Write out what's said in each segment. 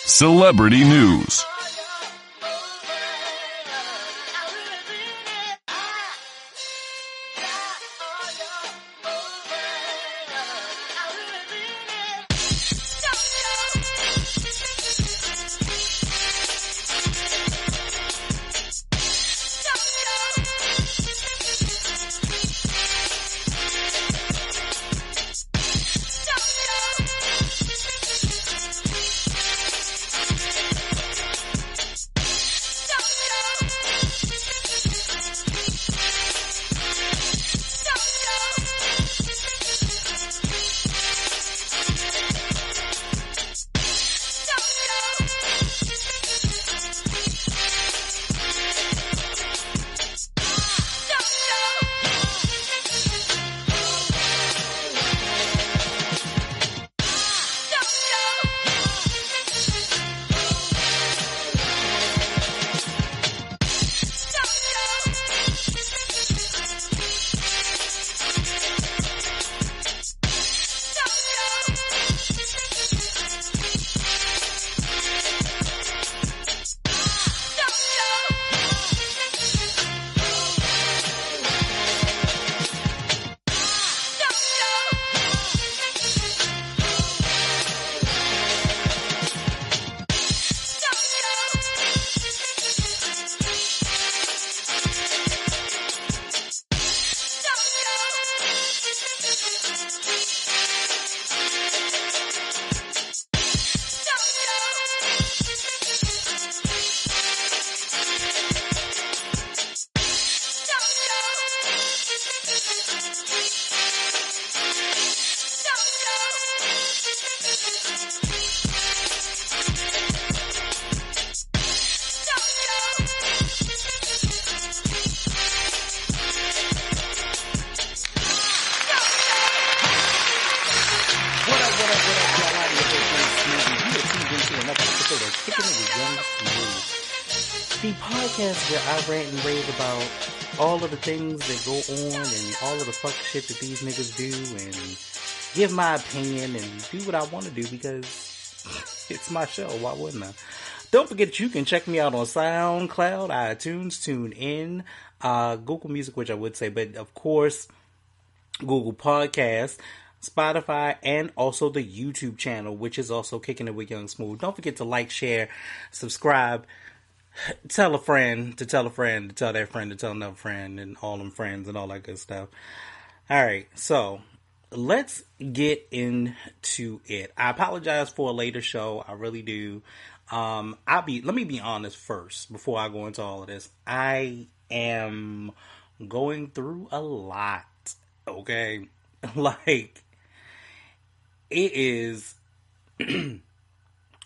Celebrity News. The podcast where I rant and rave about all of the things that go on and all of the fuck shit that these niggas do and give my opinion and do what I want to do because it's my show. Why wouldn't I? Don't forget you can check me out on SoundCloud, iTunes, TuneIn, Google Music, which I would say, but of course, Google Podcasts, Spotify, and also the YouTube channel, which is also Kicking It With Young Smooth. Don't forget to like, share, subscribe, tell a friend to tell a friend to tell their friend to tell another friend, and all them friends and all that good stuff. Alright, so let's get into it. I apologize for a later show. I really do. Let me be honest first before I go into all of this. I am going through a lot. Okay? Like, it is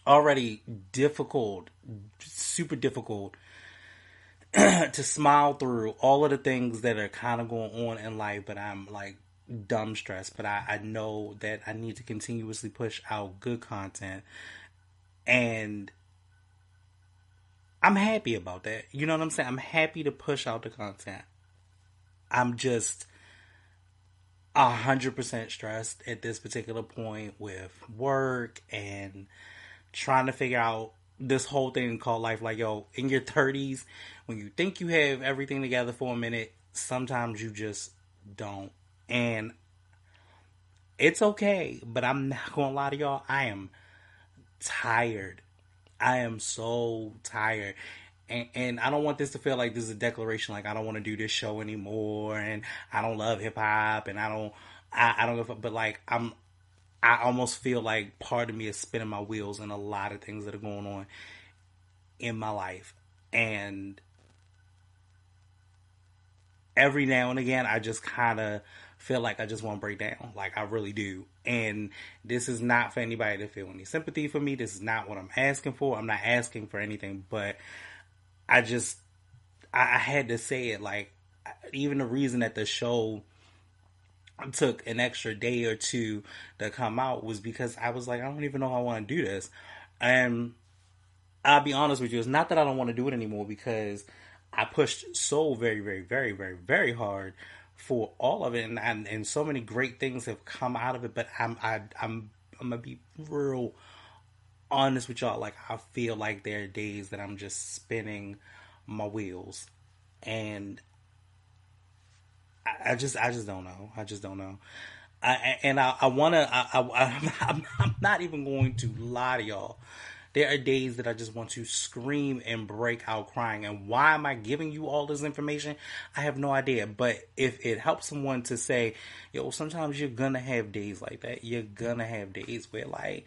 already difficult, super difficult to smile through all of the things that are kind of going on in life, but I'm like dumb stressed. But I know that I need to continuously push out good content, and I'm happy about that. You know what I'm saying? I'm happy to push out the content. I'm just 100% stressed at this particular point with work and trying to figure out this whole thing called life. Like, yo, in your 30s, when you think you have everything together for a minute, sometimes you just don't. And it's okay, but I'm not gonna lie to y'all, I am tired. I am so tired. And I don't want this to feel like this is a declaration, like I don't want to do this show anymore, and I don't love hip hop, and I don't know, but like I almost feel like part of me is spinning my wheels in a lot of things that are going on in my life, and every now and again I just kind of feel like I just want to break down, like I really do. And this is not for anybody to feel any sympathy for me. This is not what I'm asking for. I'm not asking for anything, but I had to say it. Like, even the reason that the show took an extra day or two to come out was because I was like, I don't even know how I want to do this. And I'll be honest with you, it's not that I don't want to do it anymore, because I pushed so very, very, very, very, very hard for all of it, and so many great things have come out of it. But I'm gonna be real honest with y'all, like, I feel like there are days that I'm just spinning my wheels, and I just don't know. I just don't know. I want to. I'm not even going to lie to y'all. There are days that I just want to scream and break out crying. And why am I giving you all this information? I have no idea. But if it helps someone to say, yo, sometimes you're gonna have days like that. You're gonna have days where, like,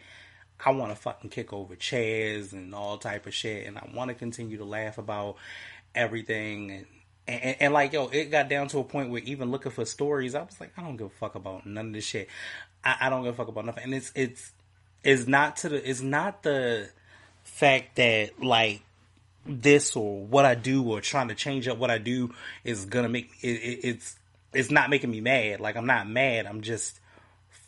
I want to fucking kick over chairs and all type of shit, and I want to continue to laugh about everything, and like, yo, it got down to a point where even looking for stories, I was like, I don't give a fuck about none of this shit. I don't give a fuck about nothing, and it's not the fact that, like, this or what I do or trying to change up what I do is gonna make it's not making me mad. Like, I'm not mad. I'm just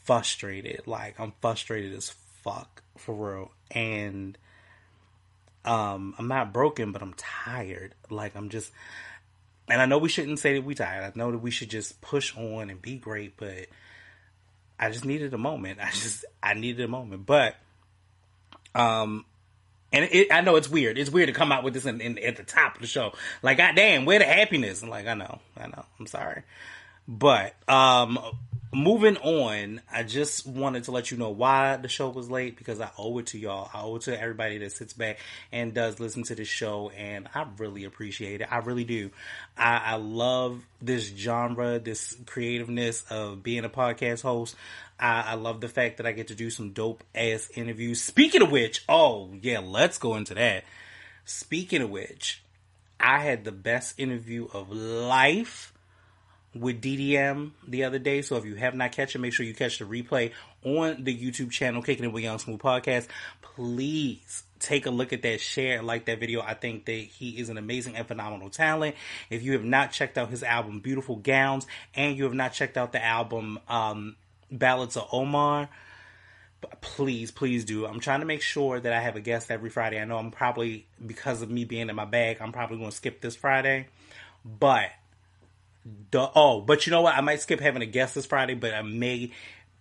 frustrated. Like, I'm frustrated as fuck, for real. And I'm not broken, but I'm tired. Like, I'm just, and I know we shouldn't say that we tired. I know that we should just push on and be great, but I just needed a moment. I needed a moment. But I know it's weird. It's weird to come out with this at the top of the show. Like, goddamn, where the happiness? And, like, I know. I'm sorry. But moving on, I just wanted to let you know why the show was late, because I owe it to y'all. I owe it to everybody that sits back and does listen to this show, and I really appreciate it. I really do. I love this genre, this creativeness of being a podcast host. I love the fact that I get to do some dope ass interviews. Speaking of which, oh yeah, let's go into that. Speaking of which, I had the best interview of life with DDM the other day. So if you have not catch it, make sure you catch the replay on the YouTube channel, Kicking It with Young Smooth Podcast. Please take a look at that, share, like that video. I think that he is an amazing and phenomenal talent. If you have not checked out his album Beautiful Gowns, and you have not checked out the album Ballads of Omar, please do. I'm trying to make sure that I have a guest every Friday. I know I'm probably, because of me being in my bag, I'm probably going to skip this Friday, but you know what? I might skip having a guest this Friday, but I may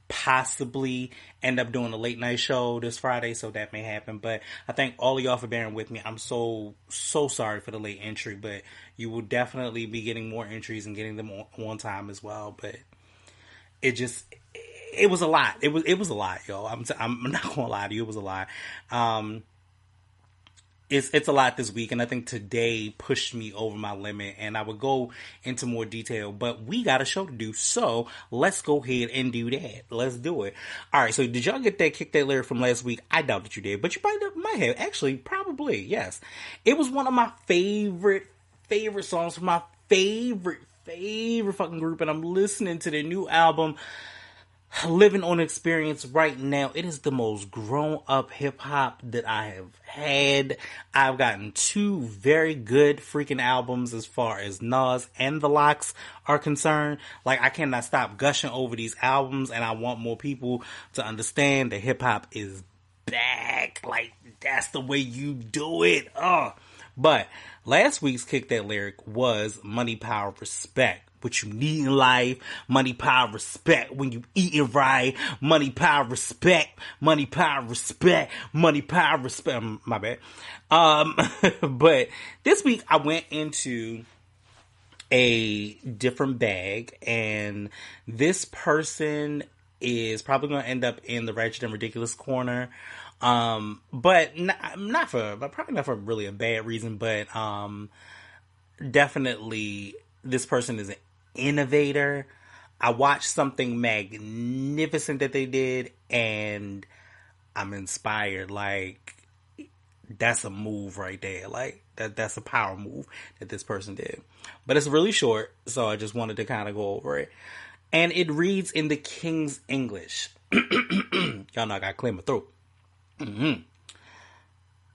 possibly end up doing a late night show this Friday, so that may happen. But I thank all of y'all for bearing with me. I'm so sorry for the late entry, but you will definitely be getting more entries and getting them on time as well. But it was a lot. It was a lot, y'all. I'm not gonna lie to you. It was a lot. It's a lot this week, and I think today pushed me over my limit, and I would go into more detail, but we got a show to do, so let's go ahead and do that. Let's do it. Alright, so did y'all get that Kick That lyric from last week? I doubt that you did, but you might have. Actually, probably, yes. It was one of my favorite songs from my favorite fucking group, and I'm listening to their new album, Living on Experience, right now. It is the most grown up hip hop that I have had. I've gotten two very good freaking albums as far as Nas and The Lox are concerned. Like, I cannot stop gushing over these albums, and I want more people to understand that hip hop is back. Like, that's the way you do it. But last week's Kick That lyric was Money, Power, Respect. What you need in life, money, power, respect. When you eating right, money, power, respect. Money, power, respect. Money, power, respect. My bad. But this week I went into a different bag, and this person is probably going to end up in the Ratchet and Ridiculous corner. But probably not for really a bad reason, but definitely this person is an innovator. I watched something magnificent that they did, and I'm inspired. Like, that's a move right there. Like, that's a power move that this person did. But it's really short, so I just wanted to kind of go over it. And it reads in the King's English. Y'all know I gotta clear my throat.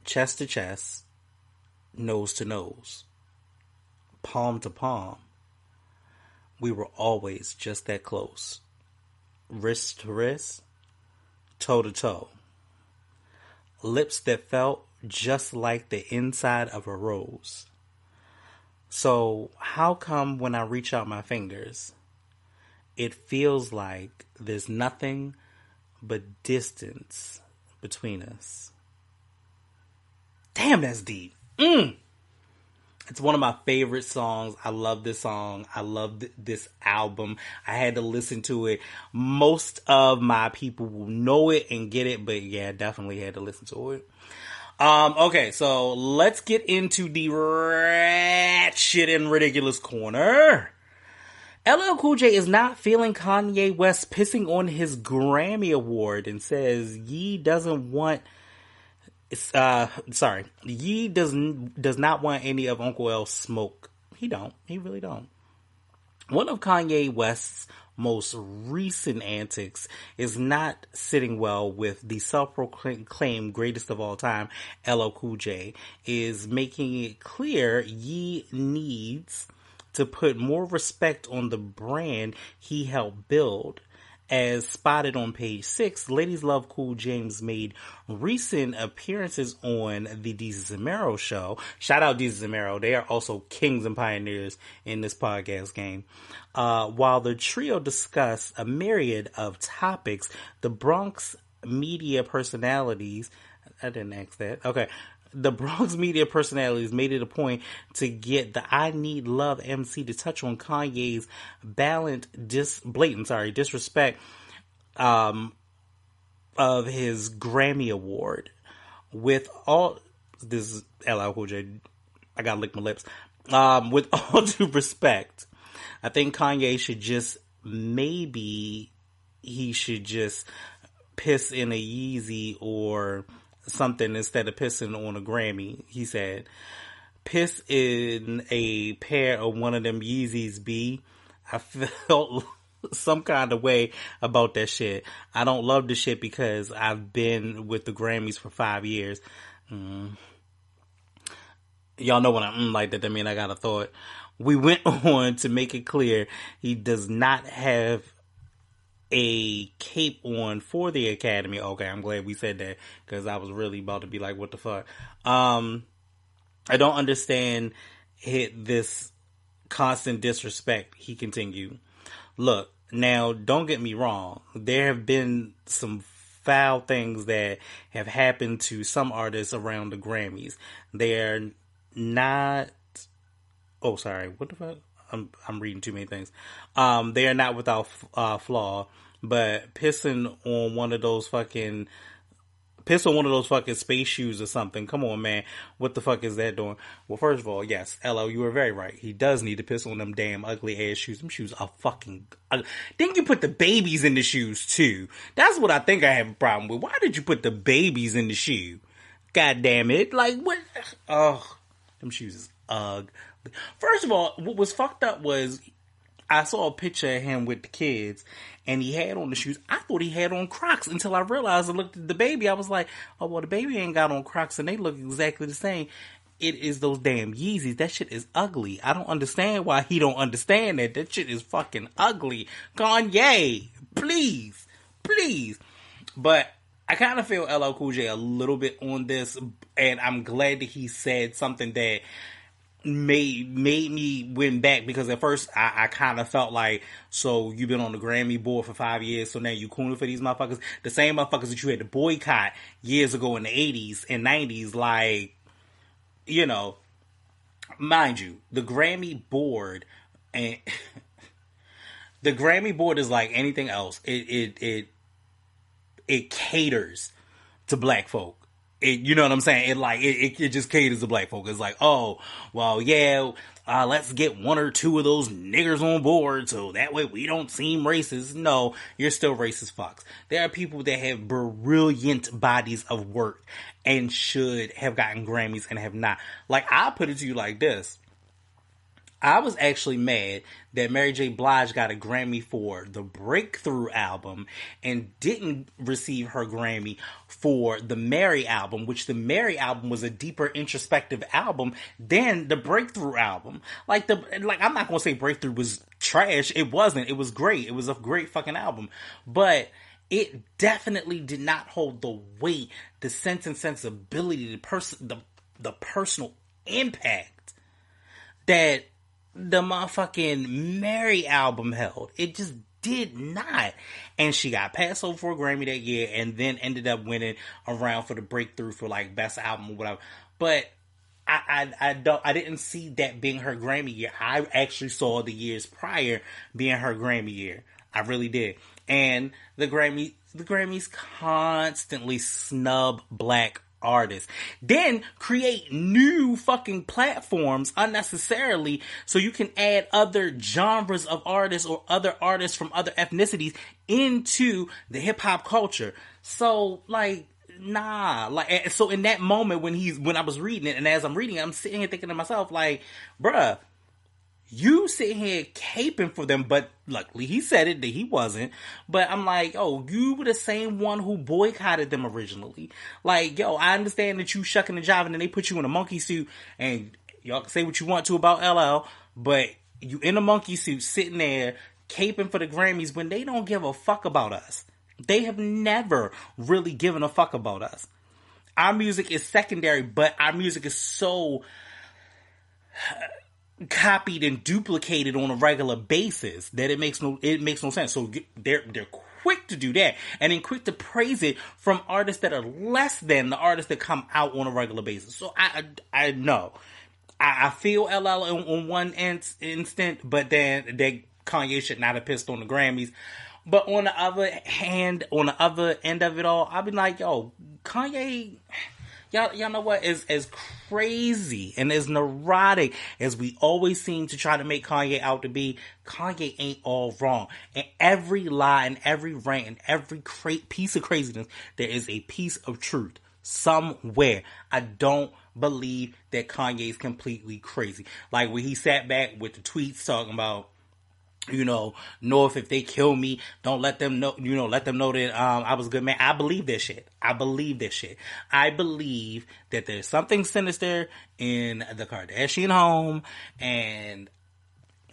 Chest to chest, nose to nose, palm to palm. We were always just that close. Wrist to wrist, toe to toe. Lips that felt just like the inside of a rose. So how come when I reach out my fingers, it feels like there's nothing but distance between us? Damn, that's deep. It's one of my favorite songs. I love this song. I love this album. I had to listen to it. Most of my people will know it and get it, but yeah, definitely had to listen to it. Okay, so let's get into the ratchet and ridiculous corner. LL Cool J is not feeling Kanye West pissing on his Grammy Award and says Ye doesn't want... Ye does not want any of Uncle L's smoke. He don't. He really don't. One of Kanye West's most recent antics is not sitting well with the self-proclaimed greatest of all time, LL Cool J, is making it clear Ye needs to put more respect on the brand he helped build. As spotted on page 6, Ladies Love Cool James made recent appearances on the Deezus and Mero show. Shout out Deezus and Mero. They are also kings and pioneers in this podcast game. While the trio discussed a myriad of topics, the Bronx media personalities... I didn't ask that. Okay. The Bronx media personalities made it a point to get the I Need Love MC to touch on Kanye's blatant disrespect of his Grammy Award. With all this is LL Cool J, I gotta lick my lips. With all due respect, I think Kanye should just piss in a Yeezy or something instead of pissing on a Grammy. He said, piss in a pair of one of them Yeezys, B. I felt some kind of way about that shit. I don't love the shit because I've been with the Grammys for 5 years. Y'all know when I'm like that, I mean I got a thought. We went on to make it clear he does not have a cape on for the Academy. Okay, I'm glad we said that because I was really about to be like, what the fuck? I don't understand this constant disrespect. He continued. Look, now don't get me wrong. There have been some foul things that have happened to some artists around the Grammys. They're not... Oh, sorry. What the fuck? I'm reading too many things. They are not without flaw, but pissing on one of those fucking space shoes or something. Come on, man. What the fuck is that doing? Well, first of all, yes, LL, you were very right. He does need to piss on them damn ugly ass shoes. Them shoes are fucking ugly. Then you put the babies in the shoes too. That's what I think I have a problem with. Why did you put the babies in the shoe? God damn it. Like, what? Oh, them shoes is ugly. First of all, what was fucked up was I saw a picture of him with the kids and he had on the shoes. I thought he had on Crocs until I realized I looked at the baby. I was like, oh, well, the baby ain't got on Crocs and they look exactly the same. It is those damn Yeezys. That shit is ugly. I don't understand why he don't understand that. That shit is fucking ugly. Kanye, please. But I kind of feel LL Cool J a little bit on this, and I'm glad that he said something that made me went back, because at first I kind of felt like, so you've been on the Grammy board for 5 years, so now you cooning for these motherfuckers, the same motherfuckers that you had to boycott years ago in the 80s and 90s, like, you know, mind you, the Grammy board and the Grammy board is like anything else. It caters to black folk. You know what I'm saying? It just caters to black folk. It's like, oh, well, yeah, let's get one or two of those niggers on board so that way we don't seem racist. No, you're still racist fucks. There are people that have brilliant bodies of work and should have gotten Grammys and have not. Like, I'll put it to you like this. I was actually mad that Mary J. Blige got a Grammy for the Breakthrough album and didn't receive her Grammy for the Mary album, which the Mary album was a deeper introspective album than the Breakthrough album. I'm not gonna say Breakthrough was trash. It wasn't. It was great. It was a great fucking album. But it definitely did not hold the weight, the sense and sensibility, the personal impact that the motherfucking Mary album held. It just did not. And she got passed over for a Grammy that year and then ended up winning a round for the breakthrough for like best album or whatever. But I didn't see that being her Grammy year. I actually saw the years prior being her Grammy year. I really did. And the Grammys constantly snub black artists. Then create new fucking platforms unnecessarily so you can add other genres of artists or other artists from other ethnicities into the hip hop culture. So like, nah, like, so in that moment when I was reading it, and as I'm reading it, I'm sitting here thinking to myself, like, bruh, you sitting here caping for them, but luckily he said it that he wasn't. But I'm like, oh, you were the same one who boycotted them originally. Like, yo, I understand that you shucking and jiving and they put you in a monkey suit, and y'all can say what you want to about LL, but you in a monkey suit sitting there caping for the Grammys when they don't give a fuck about us. They have never really given a fuck about us. Our music is secondary, but our music is so copied and duplicated on a regular basis that it makes no sense. So they're quick to do that, and then quick to praise it from artists that are less than the artists that come out on a regular basis. So I know I feel LL on one instant, but then Kanye should not have pissed on the Grammys. But on the other hand, on the other end of it all, I've been like, yo, Kanye, y'all know what? As crazy and as neurotic as we always seem to try to make Kanye out to be, Kanye ain't all wrong. And every lie and every rant and every piece of craziness, there is a piece of truth somewhere. I don't believe that Kanye's completely crazy. Like when he sat back with the tweets talking about, you know, North, if they kill me, don't let them know, you know, let them know that I was a good man. I believe this shit. I believe that there's something sinister in the Kardashian home, and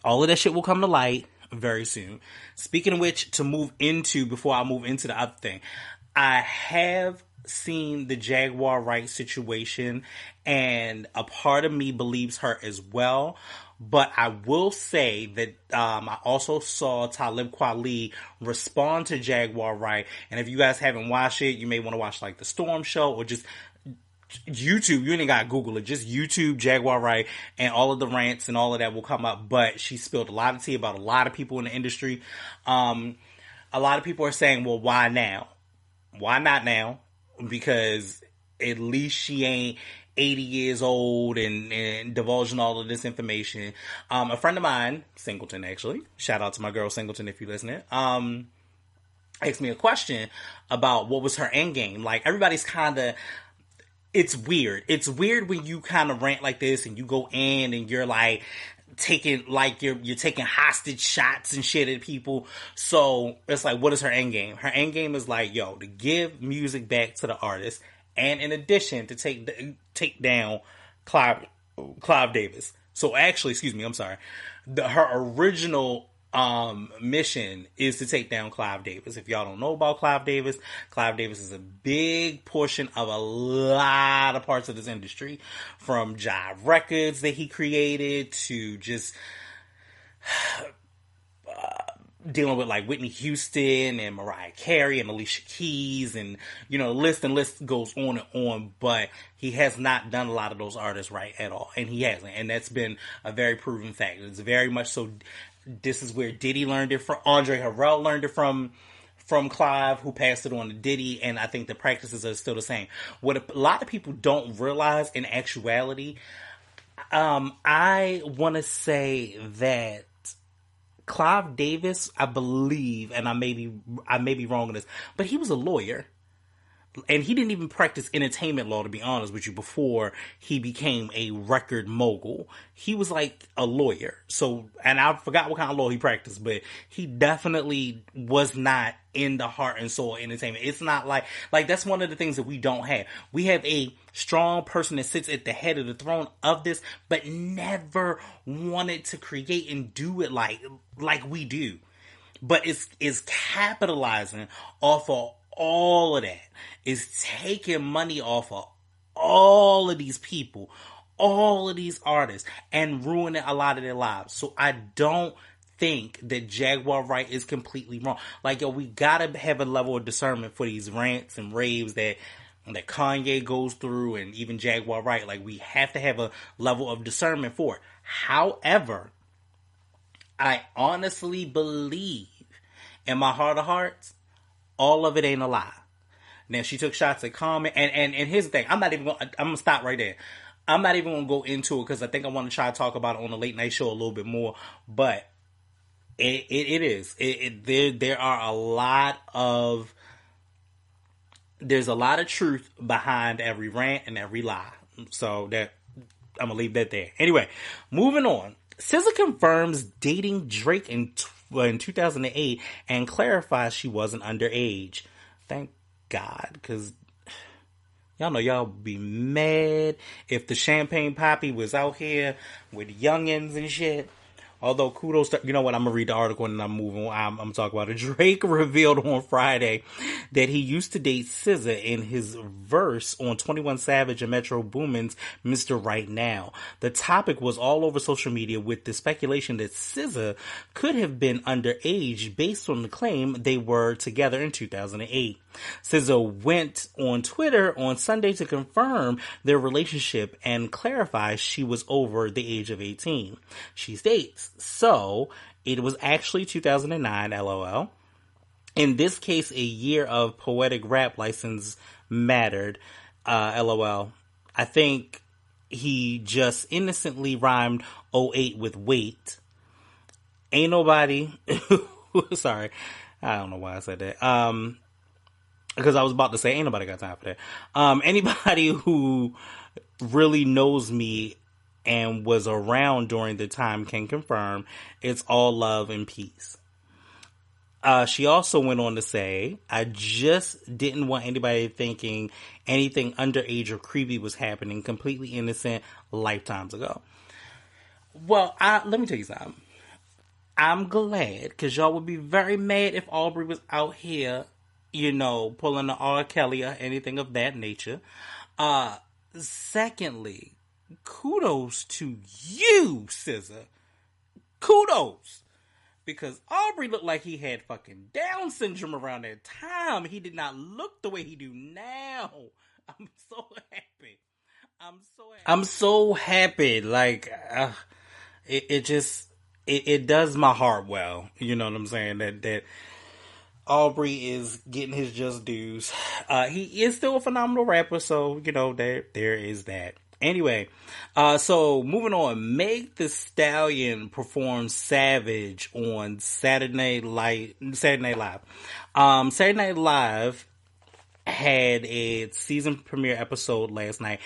all of that shit will come to light very soon. Speaking of which, before I move into the other thing, I have seen the Jaguar Wright situation, and a part of me believes her as well. But I will say that I also saw Talib Kweli respond to Jaguar Wright. And if you guys haven't watched it, you may want to watch like the Storm Show or just YouTube. You ain't got to Google it. Just YouTube Jaguar Wright, and all of the rants and all of that will come up. But she spilled a lot of tea about a lot of people in the industry. A lot of people are saying, well, why now? Why not now? Because at least she ain't 80 years old and divulging all of this information. A friend of mine, Singleton actually, shout out to my girl Singleton if you're listening, asked me a question about what was her end game. Like, everybody's kind of, it's weird. It's weird when you kind of rant like this and you go in and you're like you're taking hostage shots and shit at people. So it's like, what is her end game? Her end game is like, yo, to give music back to the artist, and in addition to take down Clive Davis. So actually, I'm sorry. Her original mission is to take down Clive Davis. If y'all don't know about Clive Davis is a big portion of a lot of parts of this industry, from Jive Records that he created to just dealing with like Whitney Houston and Mariah Carey and Alicia Keys, and you know, list goes on and on. But he has not done a lot of those artists right at all, and he hasn't, and that's been a very proven fact. It's very much so. This is where Diddy learned it from. Andre Harrell learned it from Clive, who passed it on to Diddy, and I think the practices are still the same. What a lot of people don't realize in actuality, I want to say that Clive Davis, I believe, and I may be wrong on this, but he was a lawyer. And he didn't even practice entertainment law, to be honest with you, before he became a record mogul. He was like a lawyer. So, and I forgot what kind of law he practiced, but he definitely was not in the heart and soul of entertainment. It's not like that's one of the things that we don't have. We have a strong person that sits at the head of the throne of this, but never wanted to create and do it like we do. But it's capitalizing off of all of that, is taking money off of all of these people, all of these artists, and ruining a lot of their lives. So I don't think that Jaguar Wright is completely wrong. Like, yo, we gotta have a level of discernment for these rants and raves that Kanye goes through, and even Jaguar Wright. Like, we have to have a level of discernment for it. However, I honestly believe, in my heart of hearts, all of it ain't a lie. Now, she took shots at Common, and here's the thing. I'm gonna stop right there. I'm not even gonna go into it because I think I want to try to talk about it on the late night show a little bit more. But there are a lot of, there's a lot of truth behind every rant and every lie. So that, I'm gonna leave that there. Anyway, moving on. SZA confirms dating Drake in 2008 and clarifies she wasn't underage. Thank God, because y'all know y'all would be mad if the Champagne Poppy was out here with youngins and shit. Although, kudos to, you know what, I'm going to read the article and I'm moving on. I'm talking about it. Drake revealed on Friday that he used to date SZA in his verse on 21 Savage and Metro Boomin's Mr. Right Now. The topic was all over social media with the speculation that SZA could have been underage based on the claim they were together in 2008. SZA went on Twitter on Sunday to confirm their relationship and clarify she was over the age of 18. She states, so it was actually 2009, LOL. In this case, a year of poetic rap license mattered, LOL. I think he just innocently rhymed '08 with wait. Ain't nobody, sorry, I don't know why I said that. Because I was about to say, ain't nobody got time for that. Anybody who really knows me and was around during the time can confirm it's all love and peace. She also went on to say, I just didn't want anybody thinking anything underage or creepy was happening. Completely innocent, lifetimes ago. Well, let me tell you something. I'm glad, because y'all would be very mad if Aubrey was out here, you know, pulling the R. Kelly or anything of that nature. Secondly, kudos to you, SZA. Kudos. Because Aubrey looked like he had fucking Down syndrome around that time. He did not look the way he do now. I'm so happy. I'm so happy. Like, it does my heart well. You know what I'm saying? That Aubrey is getting his just dues. He is still a phenomenal rapper, so, you know, there is that. Anyway, so moving on, Meg Thee Stallion performed Savage on Saturday Night Live. Saturday Night Live had a season premiere episode last night,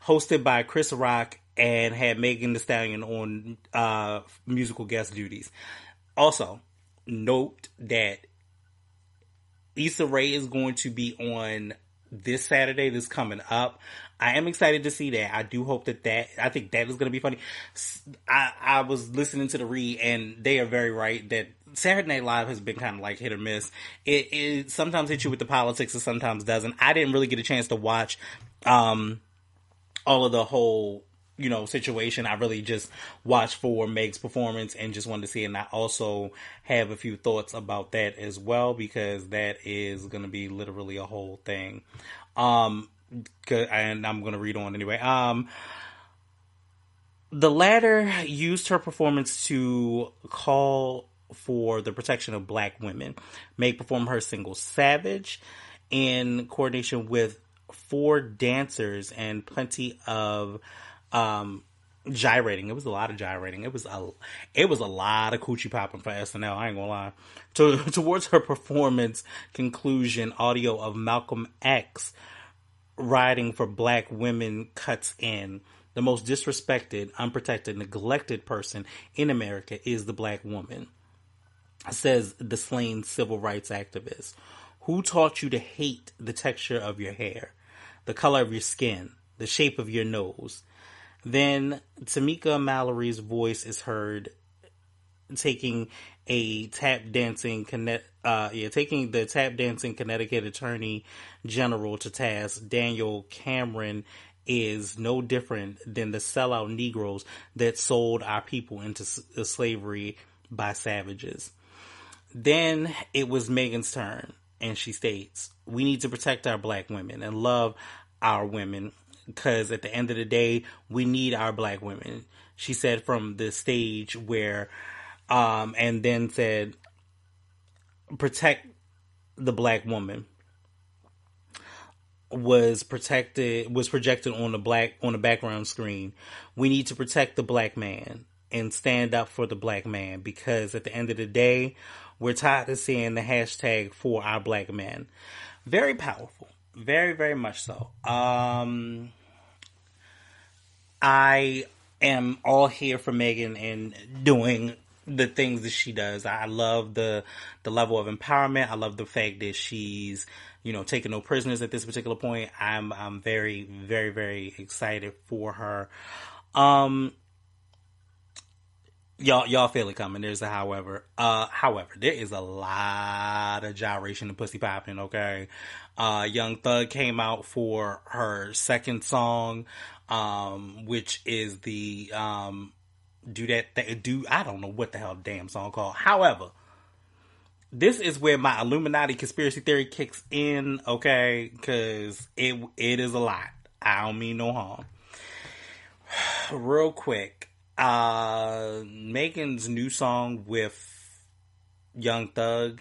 hosted by Chris Rock, and had Megan Thee Stallion on musical guest duties. Also, note that Issa Rae is going to be on this Saturday, this coming up. I am excited to see that. I do hope I think that is going to be funny. I was listening to the read, and they are very right that Saturday Night Live has been kind of like hit or miss. It sometimes hits you with the politics and sometimes doesn't. I didn't really get a chance to watch all of the whole, you know, situation. I really just watched for Meg's performance and just wanted to see it. And I also have a few thoughts about that as well, because that is going to be literally a whole thing. And I'm going to read on anyway. The latter used her performance to call for the protection of Black women. Meg performed her single Savage in coordination with 4 dancers and plenty of gyrating. It was a lot of gyrating. It was a lot of coochie popping for SNL. I ain't gonna lie. Towards her performance conclusion, audio of Malcolm X riding for Black women cuts in. The most disrespected, unprotected, neglected person in America is the Black woman, says the slain civil rights activist. Who taught you to hate the texture of your hair, the color of your skin, the shape of your nose? Then Tamika Mallory's voice is heard taking the tap dancing Connecticut Attorney General to task. Daniel Cameron is no different than the sellout Negroes that sold our people into slavery by savages. Then it was Megan's turn, and she states, "We need to protect our black women and love our women because at the end of the day, we need our black women." She said from the stage where, and then said, "Protect the black woman." Was projected on the background screen. We need to protect the black man and stand up for the black man because at the end of the day, we're tired of seeing the hashtag for our black men. Very powerful. Very, very much so. I am all here for Megan and doing the things that she does. I love the level of empowerment. I love the fact that she's, taking no prisoners at this particular point. I'm very, very, very excited for her. Y'all feel it coming. There's a however. However, there is a lot of gyration and pussy popping, okay? Young Thug came out for her second song, which is the I don't know what the hell the damn song called. However, this is where my Illuminati conspiracy theory kicks in, okay? Because it is a lot. I don't mean no harm. Real quick, Megan's new song with Young Thug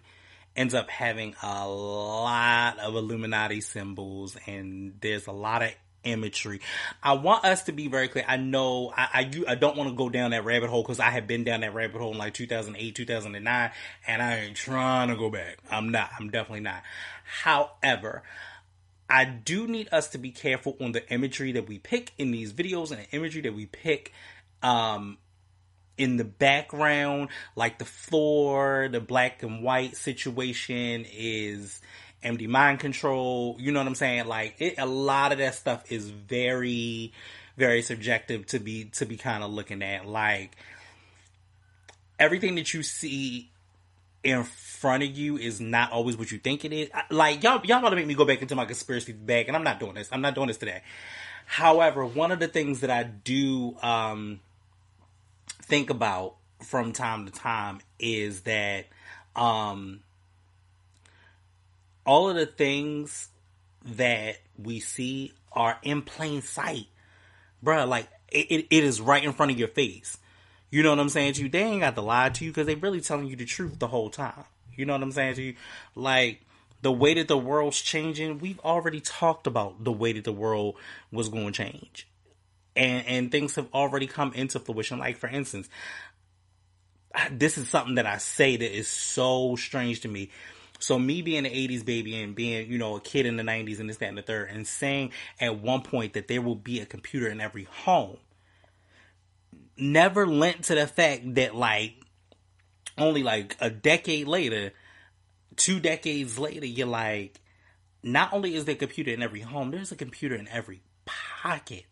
ends up having a lot of Illuminati symbols, and there's a lot of imagery. I want us to be very clear. I know I don't want to go down that rabbit hole because I have been down that rabbit hole in like 2008, 2009, and I ain't trying to go back. I'm definitely not. However, I do need us to be careful on the imagery that we pick in these videos and the imagery that we pick in the background. Like the floor, the black and white situation is MD mind control. You know what I'm saying? Like a lot of that stuff is very, very subjective to be kind of looking at. Like everything that you see in front of you is not always what you think it is. Like y'all about to make me go back into my conspiracy bag, and I'm not doing this. I'm not doing this today. However, one of the things that I do think about from time to time is that all of the things that we see are in plain sight. Bruh, like, it is right in front of your face. You know what I'm saying to you? They ain't got to lie to you because they really telling you the truth the whole time. You know what I'm saying to you? Like, the way that the world's changing, we've already talked about the way that the world was going to change. And things have already come into fruition. Like, for instance, this is something that I say that is so strange to me. So me being an 80s baby and being, a kid in the 90s and this, that, and the third, and saying at one point that there will be a computer in every home, never lent to the fact that, like, only like a decade later, 2 decades later, you're like, not only is there a computer in every home, there's a computer in every pocket.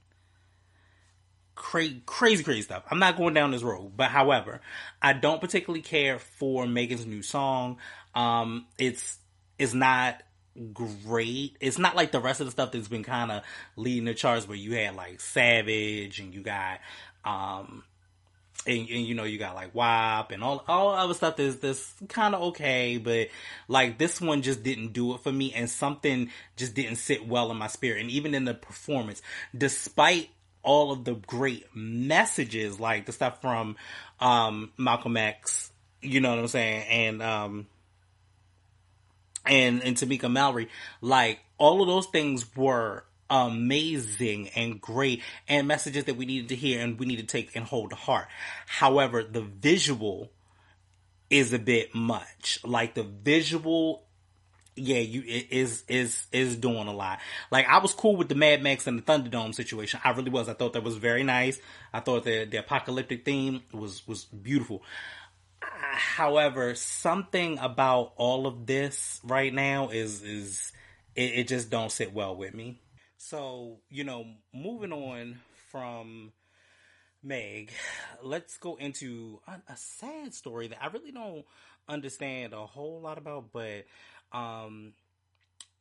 Crazy stuff. I'm not going down this road, but however, I don't particularly care for Megan's new song. It's not great. It's not like the rest of the stuff that's been kind of leading the charts, where you had like Savage and you got and you got like WAP and all other stuff that's kind of okay, but like this one just didn't do it for me, and something just didn't sit well in my spirit. And even in the performance, despite all of the great messages, like the stuff from Malcolm X, you know what I'm saying, and Tamika Mallory, like all of those things were amazing and great, and messages that we needed to hear and we need to take and hold to heart. However, the visual is a bit much. Like the visual, it is doing a lot. Like I was cool with the Mad Max and the Thunderdome situation. I really was. I thought that was very nice. I thought the apocalyptic theme was beautiful. However, something about all of this right now is it just don't sit well with me. So, moving on from Meg, let's go into a sad story that I really don't understand a whole lot about, but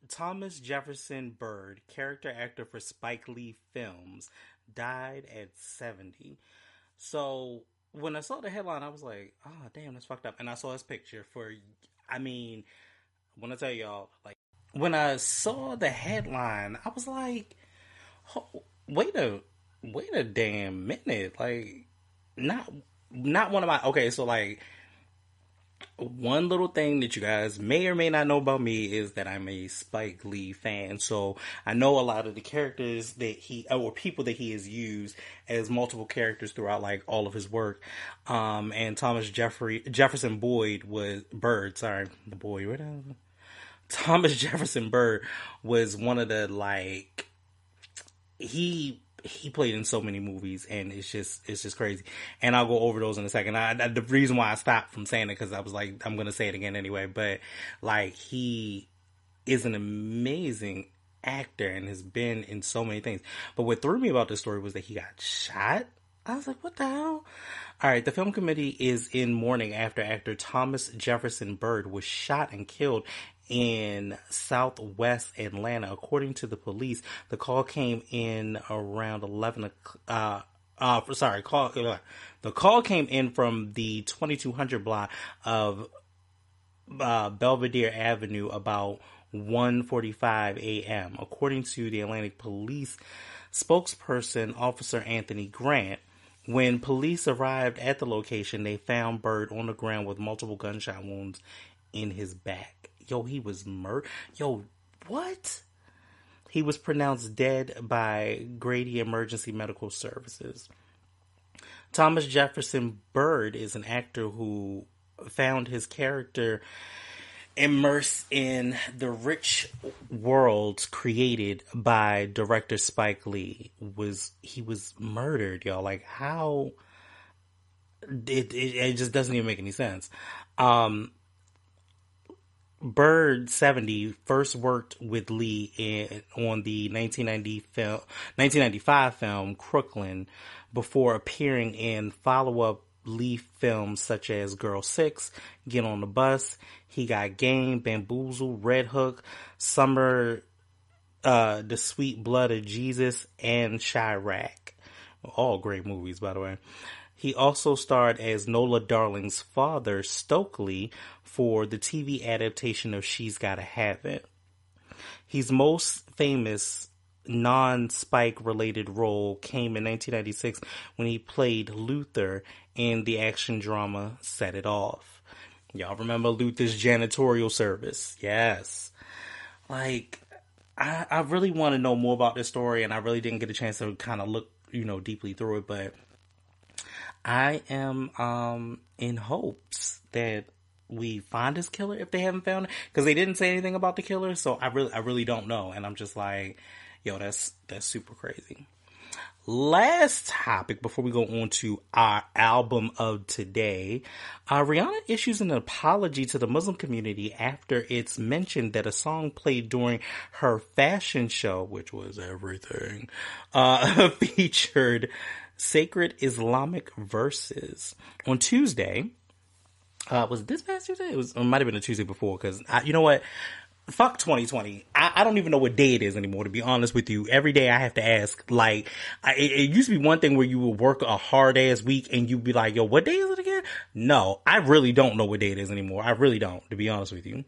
Thomas Jefferson Bird, character actor for Spike Lee films, died at 70. So, when I saw the headline, I was like, oh, damn, that's fucked up. And I saw his picture for, I mean, when I tell y'all, like, when I saw the headline, I was like, wait a damn minute. Like, not, not one of my, okay, so like, one little thing that you guys may or may not know about me is that I'm a Spike Lee fan. So I know a lot of the characters that or people that he has used as multiple characters throughout like all of his work. And Jefferson Boyd was Bird, sorry, the boy, whatever. Thomas Jefferson Bird was one of the like he played in so many movies, and it's just crazy. And I'll go over those in a second. The reason why I stopped from saying it because I was like, I'm gonna say it again anyway. But like, he is an amazing actor and has been in so many things. But what threw me about this story was that he got shot. I was like, what the hell? All right, the film committee is in mourning after actor Thomas Jefferson Bird was shot and killed in southwest Atlanta. According to the police, the call came in around 11 the call came in from the 2200 block of Belvedere Avenue about 1:45 a.m. According to the Atlantic Police spokesperson, Officer Anthony Grant, when police arrived at the location, they found Bird on the ground with multiple gunshot wounds in his back. Yo, he was murdered. Yo, what? He was pronounced dead by Grady Emergency Medical Services. Thomas Jefferson Bird is an actor who found his character immersed in the rich worlds created by director Spike Lee. He was murdered, y'all. Like, how? It just doesn't even make any sense. Bird, 70, first worked with Lee on the 1995 film Crooklyn before appearing in follow-up Lee films such as Girl 6, Get on the Bus, He Got Game, Bamboozle, Red Hook, Summer, The Sweet Blood of Jesus, and Chirac. All great movies, by the way. He also starred as Nola Darling's father, Stokely, for the TV adaptation of She's Gotta Have It. His most famous non-Spike related role came in 1996 when he played Luther in the action drama Set It Off. Y'all remember Luther's janitorial service? Yes. Like, I really want to know more about this story, and I really didn't get a chance to kind of look, deeply through it, but I am in hopes that we find this killer if they haven't found it, because they didn't say anything about the killer, so I really don't know, and I'm just like, yo, that's super crazy. Last topic before we go on to our album of today. Rihanna issues an apology to the Muslim community after it's mentioned that a song played during her fashion show, which was everything, featured sacred Islamic verses. On Tuesday, was it this past Tuesday? It might have been a Tuesday before, because you know what? Fuck 2020. I don't even know what day it is anymore, to be honest with you. Every day I have to ask, like, it used to be one thing where you would work a hard ass week and you'd be like, yo, what day is it again? No, I really don't know what day it is anymore. I really don't, to be honest with you.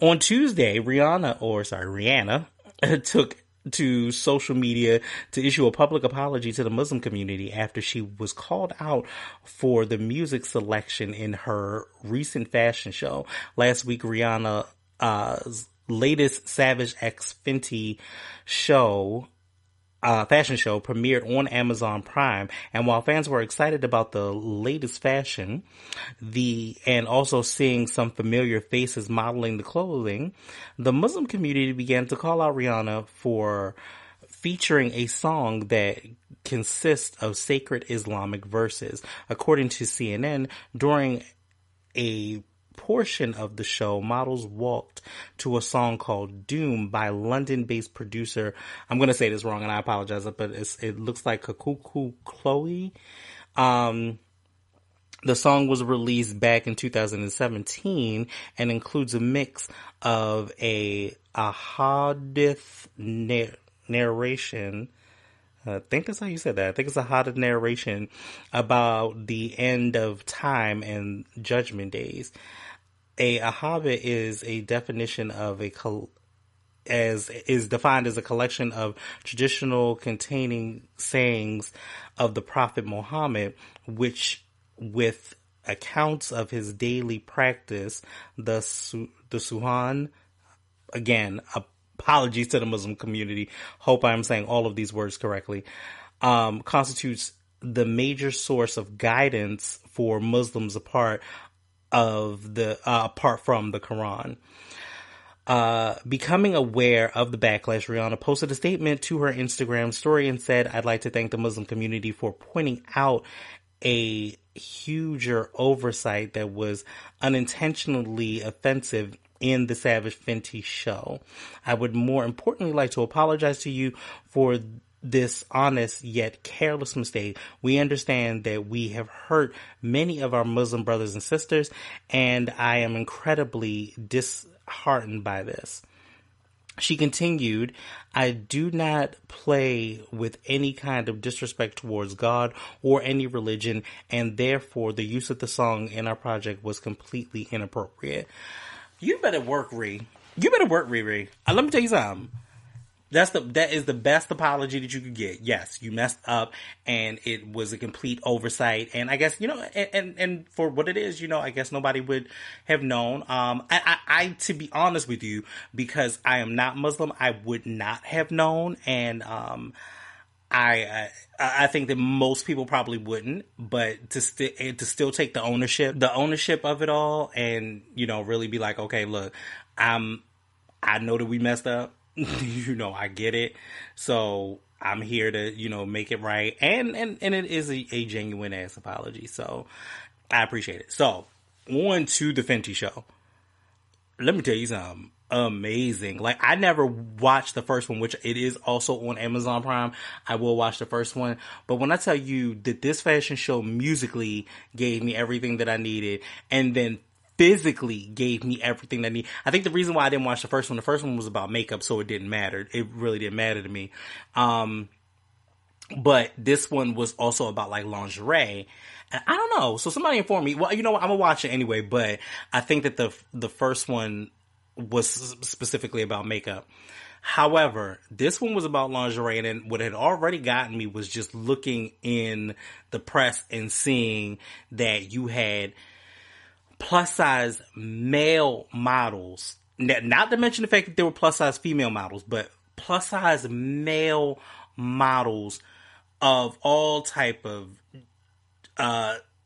On Tuesday, Rihanna took to social media to issue a public apology to the Muslim community after she was called out for the music selection in her recent fashion show. Last week, Rihanna's latest Savage X Fenty fashion show premiered on Amazon Prime, and while fans were excited about the latest fashion, and also seeing some familiar faces modeling the clothing, the Muslim community began to call out Rihanna for featuring a song that consists of sacred Islamic verses. According to CNN, during a portion of the show, models walked to a song called Doom by London-based producer, I'm going to say this wrong and I apologize, but it looks like Kakuku Chloe. The song was released back in 2017 and includes a mix of a hadith narration. I think that's how you said that. I think it's a Hobbit narration about the end of time and judgment days. A Hobbit is a definition of as is defined as a collection of traditional containing sayings of the Prophet Muhammad, which with accounts of his daily practice, the Suhan, again, apologies to the Muslim community, hope I'm saying all of these words correctly, constitutes the major source of guidance for Muslims apart from the Quran. Becoming aware of the backlash, Rihanna posted a statement to her Instagram story and said, "I'd like to thank the Muslim community for pointing out a huger oversight that was unintentionally offensive in the Savage Fenty show. I would more importantly like to apologize to you for this honest yet careless mistake. We understand that we have hurt many of our Muslim brothers and sisters, and I am incredibly disheartened by this." She continued, "I do not play with any kind of disrespect towards God or any religion, and therefore the use of the song in our project was completely inappropriate." You better work, Ree. You better work, Riri. Let me tell you something. That is the best apology that you could get. Yes, you messed up and it was a complete oversight. And I guess, and for what it is, I guess nobody would have known. I to be honest with you, because I am not Muslim, I would not have known. And, I think that most people probably wouldn't, but to still take the ownership of it all and, really be like, okay, look, I know that we messed up. I get it. So I'm here to, make it right. And it is a genuine ass apology. So I appreciate it. So on to the Fenty show. Let me tell you something amazing. Like, I never watched the first one, which it is also on Amazon Prime. I will watch the first one. But when I tell you that this fashion show musically gave me everything that I needed, and then physically gave me everything that I need. I think the reason why I didn't watch the first one was about makeup, so it didn't matter. It really didn't matter to me. But this one was also about like lingerie. And I don't know. So somebody informed me. Well, you know what? I'm gonna watch it anyway, but I think that the first one was specifically about makeup. However, this one was about lingerie, and then what had already gotten me was just looking in the press and seeing that you had plus size male models, not to mention the fact that there were plus size female models, but plus size male models of all type of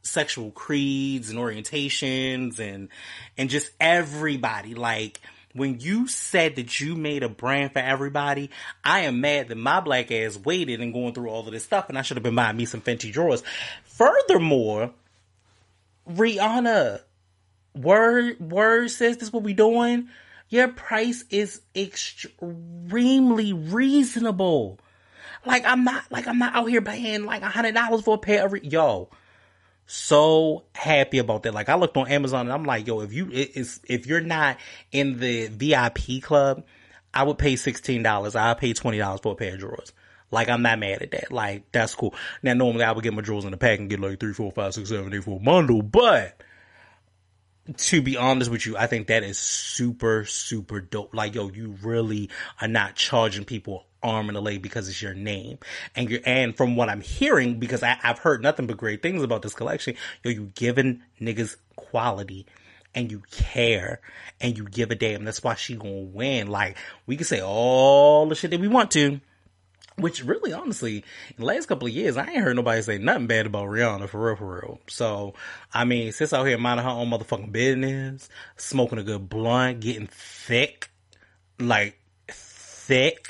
sexual creeds and orientations and just everybody. Like, when you said that you made a brand for everybody, I am mad that my black ass waited and going through all of this stuff, and I should have been buying me some Fenty drawers. Furthermore, Rihanna, word says this is what we doing. Your price is extremely reasonable. I'm not out here paying like $100 for a pair of yo. So happy about that. Like, I looked on Amazon and I'm like, yo, if you're not in the VIP club, I would pay $16. I'll pay $20 for a pair of drawers. Like, I'm not mad at that. Like, that's cool. Now, normally I would get my drawers in the pack and get like 3, 4, 5, 6, 7, 8 for a bundle, but to be honest with you, I think that is super, super dope. Like, yo, you really are not charging people arm and a leg because it's your name. And from what I'm hearing, because I've heard nothing but great things about this collection, yo, you giving niggas quality and you care and you give a damn. That's why she gonna win. Like, we can say all the shit that we want to, which really, honestly, in the last couple of years, I ain't heard nobody say nothing bad about Rihanna, for real. So, I mean, sis out here minding her own motherfucking business, smoking a good blunt, getting thick. Like, thick.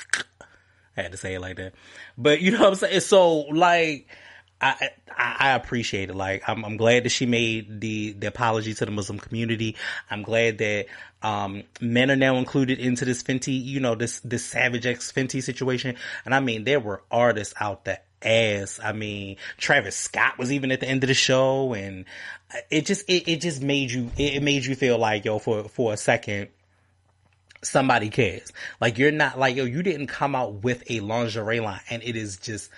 I had to say it like that. But, you know what I'm saying? So, like, I appreciate it. Like, I'm glad that she made the apology to the Muslim community. I'm glad that men are now included into this Fenty, this Savage X Fenty situation. And I mean, there were artists out the ass. I mean, Travis Scott was even at the end of the show, and it just made you feel like, yo, for a second, somebody cares. Like, you're not like, yo, you didn't come out with a lingerie line and it is just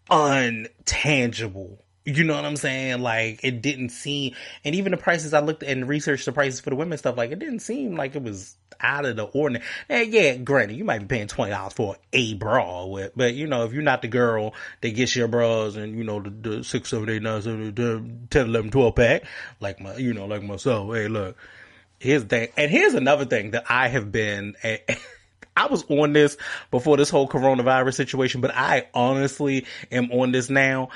untangible. You know what I'm saying? Like, it didn't seem, and even the prices, I looked and researched the prices for the women's stuff, like, it didn't seem like it was out of the ordinary. And yeah, granted, you might be paying $20 for a bra, but you know, if you're not the girl that gets your bras and, you know, the 6, 7, 8, 9, 7, 10, 11, 12 pack, like like myself, hey, look, here's the thing. And here's another thing that I have been, I was on this before this whole coronavirus situation, but I honestly am on this now.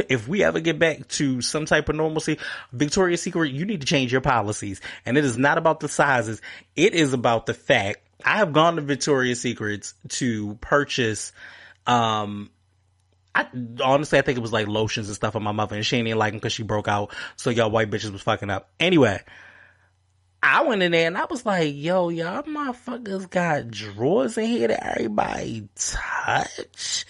If we ever get back to some type of normalcy, Victoria's Secret, you need to change your policies. And it is not about the sizes. It is about the fact I have gone to Victoria's Secrets to purchase, I think it was like lotions and stuff on my mother, and she didn't like them because she broke out. So y'all white bitches was fucking up. Anyway, I went in there and I was like, yo, y'all motherfuckers got drawers in here that everybody touch?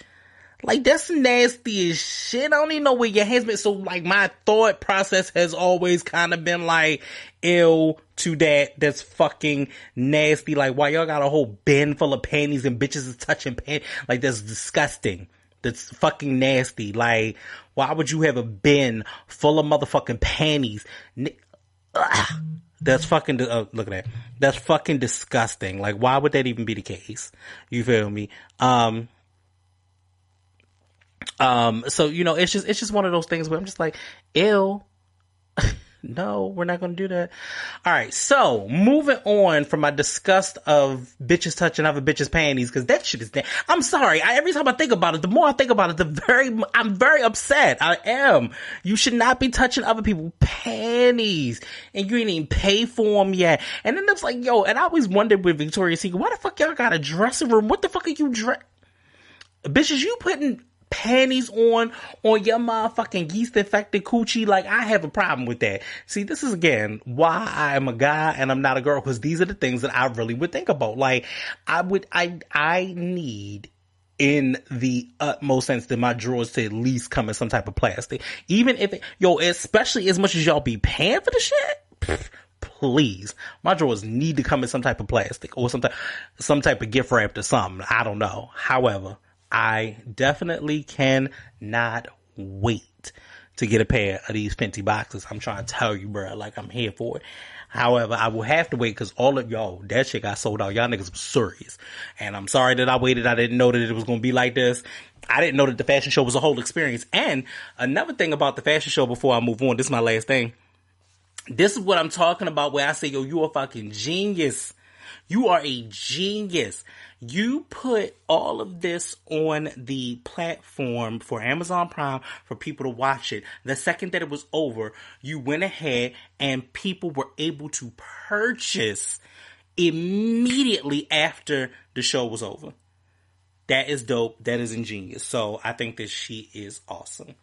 Like, that's nasty as shit. I don't even know where your hands been. So, like, my thought process has always kind of been like, ew to that. That's fucking nasty. Like, why y'all got a whole bin full of panties and bitches is touching panties? Like, that's disgusting. That's fucking nasty. Like, why would you have a bin full of motherfucking panties? That's fucking, look at that. That's fucking disgusting. Like, why would that even be the case? You feel me? So, you know, it's just one of those things where I'm just like, ew. No, we're not going to do that. All right. So moving on from my disgust of bitches touching other bitches' panties, because that shit is I'm sorry. Every time I think about it, the more I think about it, I'm very upset. I am. You should not be touching other people's panties, and you ain't even pay for them yet. And then it's like, yo, and I always wondered with Victoria's Secret, why the fuck y'all got a dressing room? What the fuck are you bitches, you putting panties on your motherfucking yeast infected coochie? Like, I have a problem with that. See, this is again why I am a guy and I'm not a girl, because these are the things that I really would think about. Like, I need, in the utmost sense, that my drawers to at least come in some type of plastic. Even if especially as much as y'all be paying for the shit, please, my drawers need to come in some type of plastic or some type of gift wrap or something. I don't know. However, I definitely cannot wait to get a pair of these Fenty boxes. I'm trying to tell you, bro, like, I'm here for it. However, I will have to wait because all of y'all, that shit got sold out. Y'all niggas was serious. And I'm sorry that I waited. I didn't know that it was going to be like this. I didn't know that the fashion show was a whole experience. And another thing about the fashion show before I move on, this is my last thing. This is what I'm talking about where I say, yo, you a fucking genius. You are a genius. You put all of this on the platform for Amazon Prime for people to watch it. The second that it was over, you went ahead and people were able to purchase immediately after the show was over. That is dope. That is ingenious. So I think that she is awesome.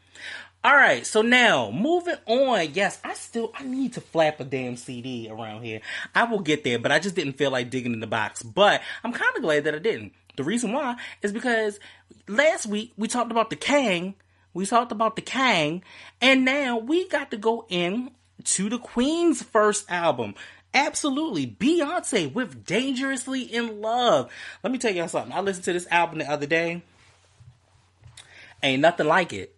All right, so now, moving on. Yes, I need to flap a damn CD around here. I will get there, but I just didn't feel like digging in the box. But I'm kind of glad that I didn't. The reason why is because last week we talked about the Kang. And now we got to go in to the Queen's first album. Absolutely. Beyonce with Dangerously in Love. Let me tell y'all something. I listened to this album the other day. Ain't nothing like it.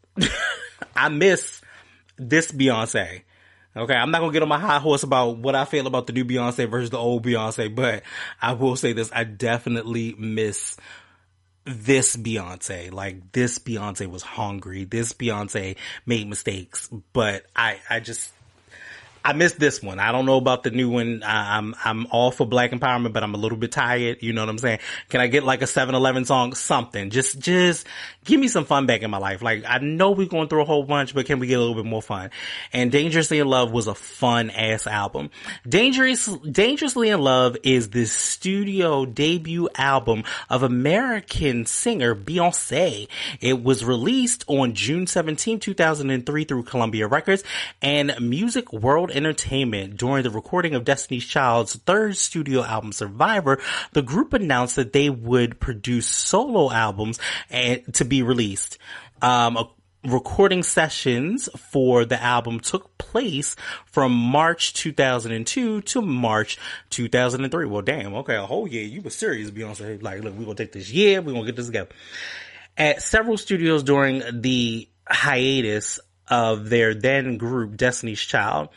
I miss this Beyonce. Okay, I'm not gonna get on my high horse about what I feel about the new Beyonce versus the old Beyonce, but I will say this, I definitely miss this Beyonce. Like, this Beyonce was hungry. This Beyonce made mistakes, but I missed this one. I don't know about the new one. I'm all for Black empowerment, but I'm a little bit tired. You know what I'm saying? Can I get like a 7-Eleven song? Something. Just give me some fun back in my life. Like, I know we're going through a whole bunch, but can we get a little bit more fun? And Dangerously in Love was a fun ass album. Dangerously in Love is the studio debut album of American singer Beyonce. It was released on June 17, 2003 through Columbia Records and Music World Entertainment. During the recording of Destiny's Child's third studio album, Survivor, the group announced that they would produce solo albums to be released. recording sessions for the album took place from March 2002 to March 2003. Well, damn, okay, a whole year. You were serious, Beyonce. Like, look, we're going to take this year, we're going to get this together. At several studios during the hiatus of their then group, Destiny's Child.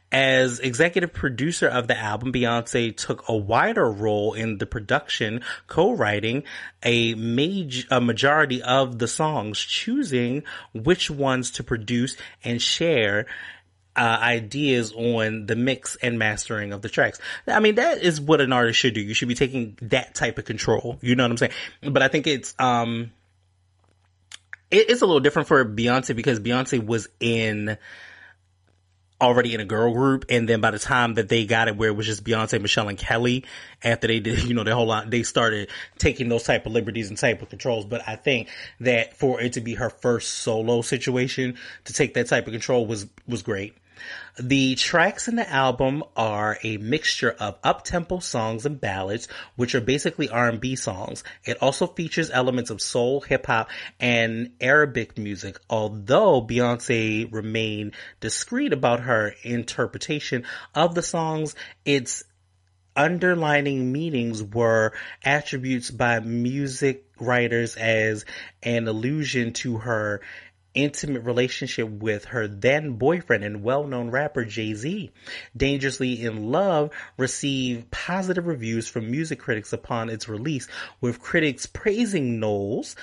As executive producer of the album, Beyonce took a wider role in the production, co-writing a majority of the songs, choosing which ones to produce and share ideas on the mix and mastering of the tracks. I mean, that is what an artist should do. You should be taking that type of control. You know what I'm saying? But I think it's a little different for Beyonce because Beyonce was already in a girl group, and then by the time that they got it where it was just Beyonce, Michelle, and Kelly, after they did, their whole lot, they started taking those type of liberties and type of controls. But I think that for it to be her first solo situation, to take that type of control was great. The tracks in the album are a mixture of up-tempo songs and ballads, which are basically R&B songs. It also features elements of soul, hip-hop, and Arabic music, although Beyonce remained discreet about her interpretation of the songs. Its underlining meanings were attributes by music writers as an allusion to her intimate relationship with her then boyfriend and well-known rapper Jay-Z. Dangerously in Love received positive reviews from music critics upon its release, with critics praising Knowles'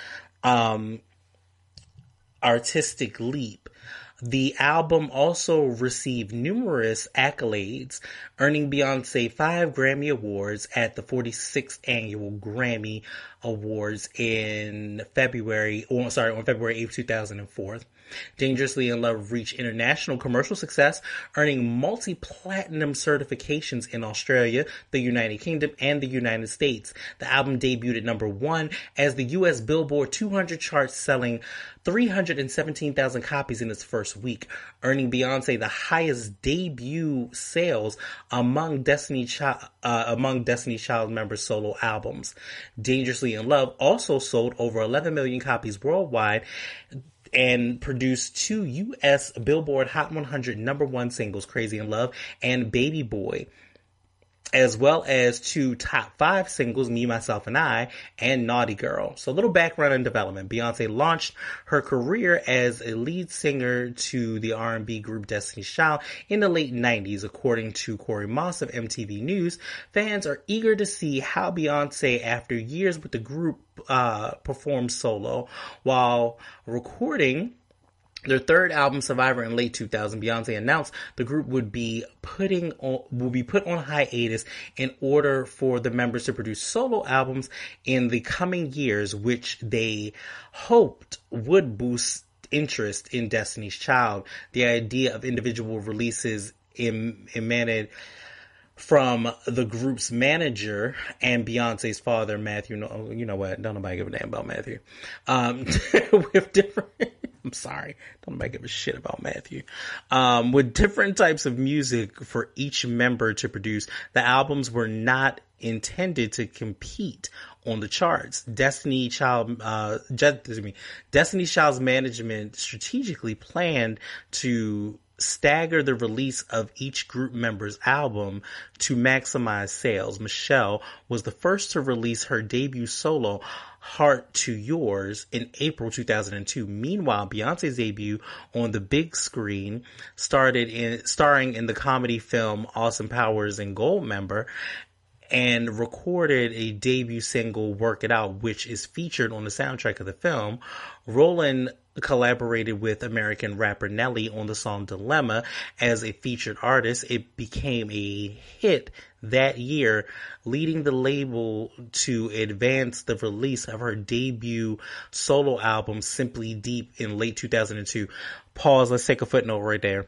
artistic leap. The album also received numerous accolades, earning Beyonce 5 Grammy Awards at the 46th Annual Grammy Awards on February 8th, 2004. Dangerously in Love reached international commercial success, earning multi-platinum certifications in Australia, the United Kingdom, and the United States. The album debuted at number 1 as the U.S. Billboard 200 chart, selling 317,000 copies in its first week, earning Beyonce the highest debut sales among Destiny's Child members' solo albums. Dangerously in Love also sold over 11 million copies worldwide and produced 2 U.S. Billboard Hot 100 number 1 singles, Crazy in Love and Baby Boy, as well as 2 top 5 singles, Me, Myself, and I, and Naughty Girl. So a little background and development. Beyonce launched her career as a lead singer to the R&B group Destiny's Child in the late 90s. According to Corey Moss of MTV News, fans are eager to see how Beyonce, after years with the group, performs solo. While recording their third album, Survivor, in late 2000, Beyonce announced the group would be put on hiatus in order for the members to produce solo albums in the coming years, which they hoped would boost interest in Destiny's Child. The idea of individual releases emanated from the group's manager and Beyonce's father, Matthew. No, you know what? Don't nobody give a damn about Matthew. With different... I'm sorry. Don't nobody give a shit about Matthew. With different types of music for each member to produce, the albums were not intended to compete on the charts. Destiny's Child's management strategically planned to stagger the release of each group member's album to maximize sales. Michelle was the first to release her debut solo, Heart to Yours, in April 2002. Meanwhile, Beyonce's debut on the big screen starring in the comedy film Austin Powers and Goldmember, and recorded a debut single, Work It Out, which is featured on the soundtrack of the film. Roland collaborated with American rapper Nelly on the song Dilemma as a featured artist. It became a hit that year, leading the label to advance the release of her debut solo album, Simply Deep, in late 2002. Pause, let's take a footnote right there.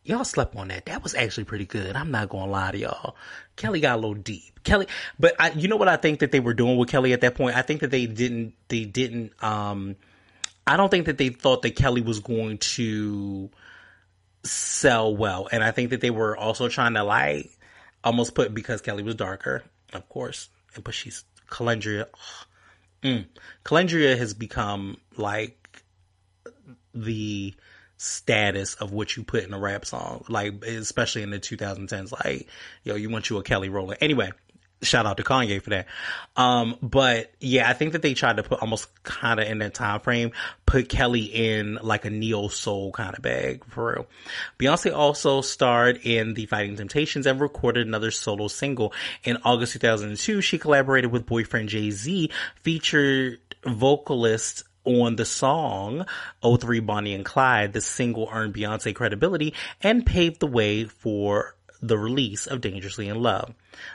Y'all slept on that. That was actually pretty good. I'm not gonna lie to y'all. Kelly got a little deep. But you know what I think that they were doing with Kelly at that point? I think that they didn't, I don't think that they thought that Kelly was going to sell well. And I think that they were also trying to almost put, because Kelly was darker, of course, but she's Calendria. Calendria has become the status of what you put in a rap song, like especially in the 2010s. Like, yo, you want you a Kelly Rowland. Anyway, shout out to Kanye for that. But yeah, I think that they tried to put almost kind of in that time frame, put Kelly in like a neo soul kind of bag for real. Beyonce also starred in The Fighting Temptations and recorded another solo single. In August 2002, she collaborated with boyfriend Jay-Z, featured vocalist on the song '03 Bonnie and Clyde. The single earned Beyonce credibility and paved the way for the release of Dangerously in Love.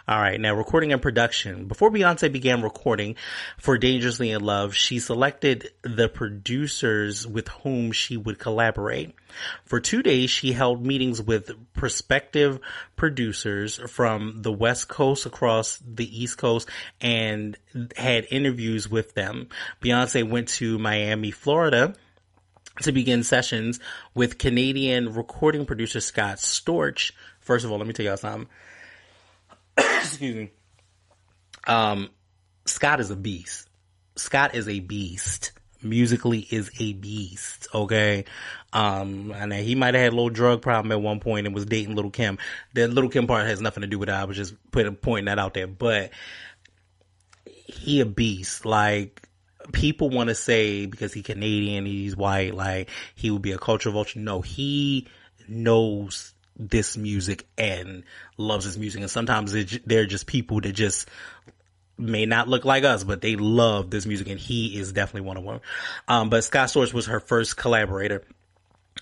All right, now recording and production. Before Beyonce began recording for Dangerously in Love, she selected the producers with whom she would collaborate. For 2 days, she held meetings with prospective producers from the West Coast across the East Coast and had interviews with them. Beyonce went to Miami, Florida, to begin sessions with Canadian recording producer Scott Storch. First of all, let me tell y'all something. Excuse me. Scott is a beast. Scott is a beast. Musically is a beast. Okay. And he might have had a little drug problem at one point and was dating Lil' Kim. The Lil' Kim part has nothing to do with it. I was just pointing that out there. But he a beast. Like, people want to say because he's Canadian, he's white, like he would be a cultural vulture. No, he knows this music and loves his music. And sometimes they're just people that just may not look like us, but they love this music. And he is definitely one of them. But Scott Storch was her first collaborator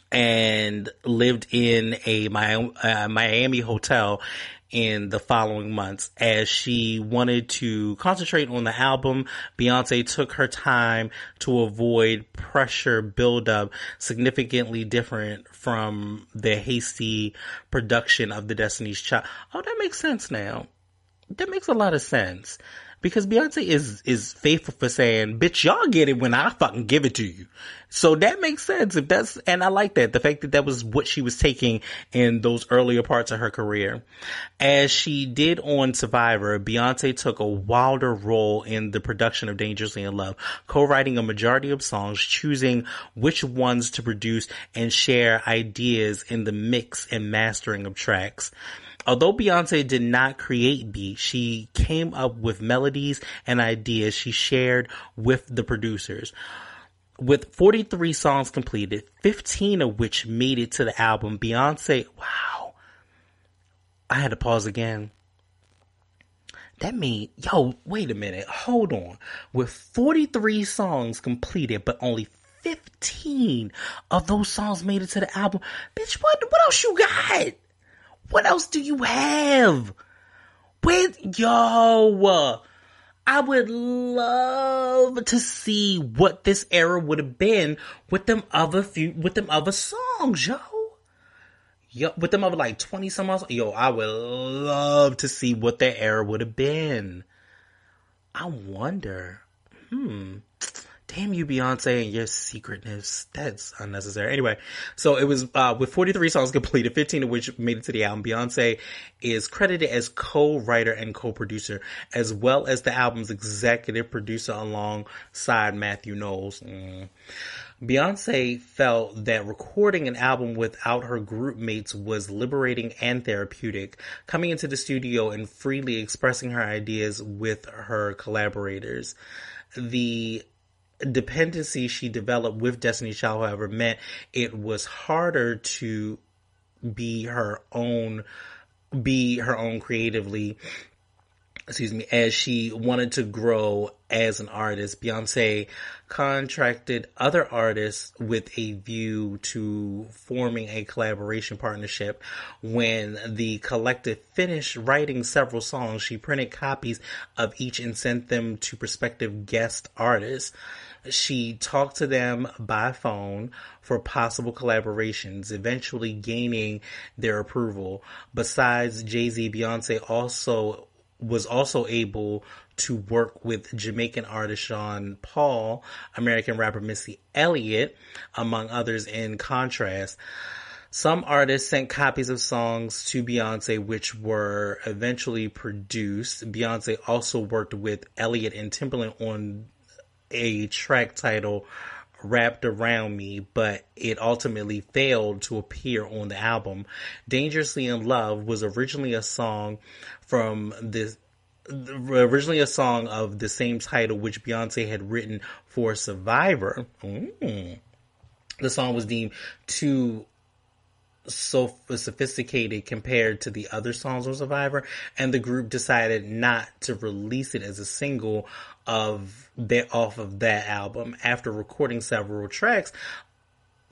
and lived in a Miami hotel in the following months. As she wanted to concentrate on the album, Beyonce took her time to avoid pressure buildup, significantly different from the hasty production of the Destiny's Child. Oh, that makes sense now. That makes a lot of sense. Because Beyonce is faithful for saying, bitch, y'all get it when I fucking give it to you. So that makes sense. And I like that. The fact that that was what she was taking in those earlier parts of her career. As she did on Survivor, Beyonce took a wilder role in the production of Dangerously in Love, co-writing a majority of songs, choosing which ones to produce, and share ideas in the mix and mastering of tracks. Although Beyonce did not create beats, she came up with melodies and ideas she shared with the producers. With 43 songs completed, 15 of which made it to the album, Beyonce, wow. I had to pause again. That means, wait a minute, hold on. With 43 songs completed, but only 15 of those songs made it to the album, bitch, what else you got? What else do you have? I would love to see what this era would have been with them other songs, yo. With them other like 20 some odd. Yo, I would love to see what that era would have been. I wonder. Damn you, Beyonce, and your secretness. That's unnecessary. Anyway, so it was with 43 songs completed, 15 of which made it to the album. Beyonce is credited as co-writer and co-producer, as well as the album's executive producer alongside Matthew Knowles. Beyonce felt that recording an album without her group mates was liberating and therapeutic, coming into the studio and freely expressing her ideas with her collaborators. The dependency she developed with Destiny's Child, however, meant it was harder to be her own creatively, as she wanted to grow as an artist. Beyonce contracted other artists with a view to forming a collaboration partnership. When the collective finished writing several songs, she printed copies of each and sent them to prospective guest artists. She talked to them by phone for possible collaborations, eventually gaining their approval. Besides Jay-Z, Beyonce was also able to work with Jamaican artist Sean Paul, American rapper Missy Elliott, among others. In contrast, some artists sent copies of songs to Beyonce, which were eventually produced. Beyonce also worked with Elliott and Timbaland on a track titled Wrapped Around Me, but it ultimately failed to appear on the album. Dangerously in Love was originally a song of the same title which Beyonce had written for Survivor. The song was deemed too sophisticated compared to the other songs on Survivor, and the group decided not to release it as a single off of that album. After recording several tracks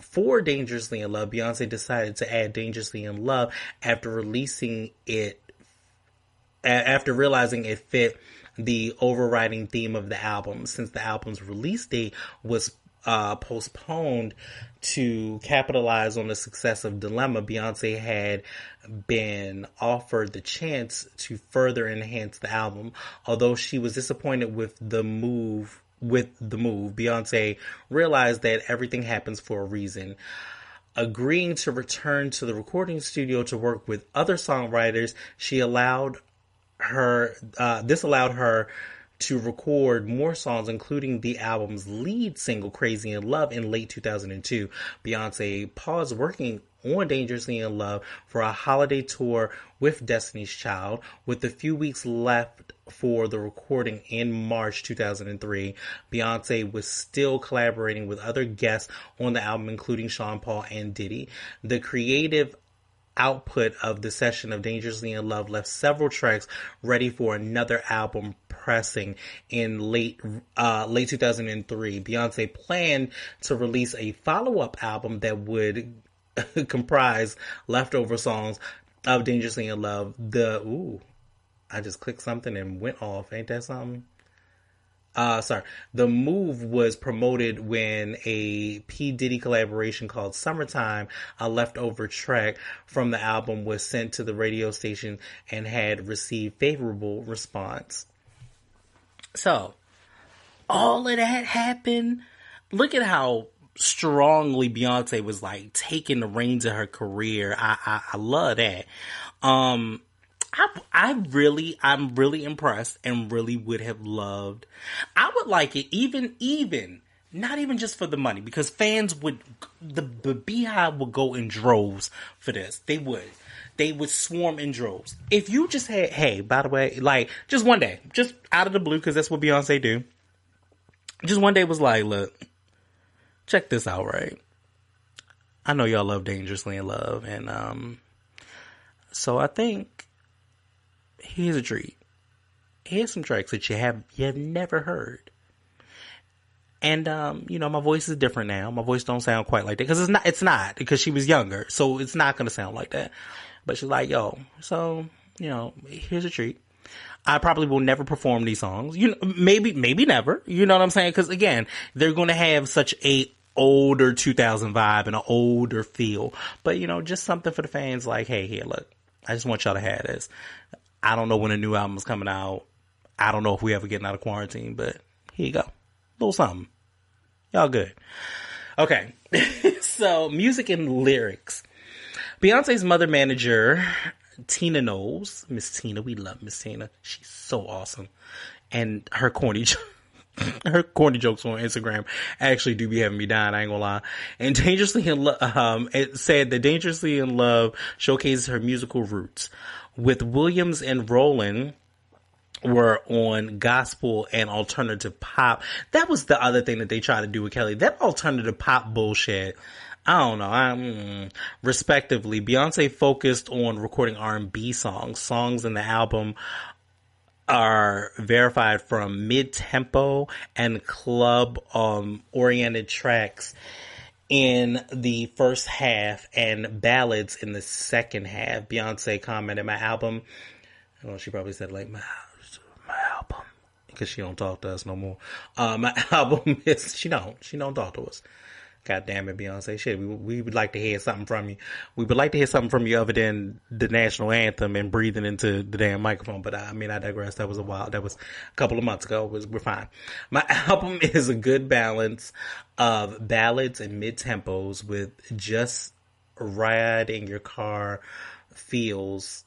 for Dangerously in Love, Beyonce decided to add Dangerously in Love after realizing it fit the overriding theme of the album. Since the album's release date was postponed to capitalize on the success of Dilemma, Beyonce had been offered the chance to further enhance the album. Although she was disappointed with the move, Beyonce realized that everything happens for a reason. Agreeing to return to the recording studio to work with other songwriters, this allowed her to record more songs, including the album's lead single, Crazy in Love, in late 2002. Beyonce paused working on Dangerously in Love for a holiday tour with Destiny's Child, with a few weeks left for the recording in March 2003. Beyonce was still collaborating with other guests on the album, including Sean Paul and Diddy. The creative output of the session of Dangerously in Love left several tracks ready for another album pressing in late 2003. Beyonce planned to release a follow-up album that would comprise leftover songs of Dangerously in Love. I just clicked something and went off. Ain't that something? The move was promoted when a P. Diddy collaboration called Summertime, a leftover track from the album, was sent to the radio station and had received favorable response. So, all of that happened. Look at how strongly Beyonce was like taking the reins of her career. I love that. I'm really impressed and really would have loved. I would like it even not even just for the money, because fans would, the Beehive would go in droves for this. They would swarm in droves. If you just had, hey, by the way, like just one day, just out of the blue, because that's what Beyonce do. Just one day was like, look, check this out, right? I know y'all love Dangerously in Love, and so I think here's a treat. Here's some tracks that you have never heard. And my voice is different now. My voice don't sound quite like that, because it's not because she was younger, so it's not gonna sound like that. But she's like, yo, so here's a treat. I probably will never perform these songs. Maybe never. You know what I'm saying? Because again, they're gonna have such a older 2000 vibe and an older feel. But just something for the fans. Like, hey, here, look, I just want y'all to have this. I don't know when a new album is coming out. I don't know if we ever getting out of quarantine, but here you go. Little something. Y'all good. Okay. So, music and lyrics. Beyonce's mother manager, Tina Knowles. Miss Tina. We love Miss Tina. She's so awesome. And her corny jokes on Instagram actually do be having me dying, I ain't gonna lie. And Dangerously in Love, it said that Dangerously in Love showcases her musical roots. With Williams and Rowland were on gospel and alternative pop. That was the other thing that they tried to do with Kelly. That alternative pop bullshit. I don't know. Respectively, Beyonce focused on recording R&B songs. Songs in the album are verified from mid-tempo and club oriented tracks in the first half and ballads in the second half. Beyonce commented, my album, well, she probably said like my album, because she don't talk to us no more. My album is, she don't talk to us. God damn it, Beyonce. Shit, we would like to hear something from you. We would like to hear something from you other than the national anthem and breathing into the damn microphone. But I digress. That was a couple of months ago. We're fine. My album is a good balance of ballads and mid-tempos with just ride in your car feels,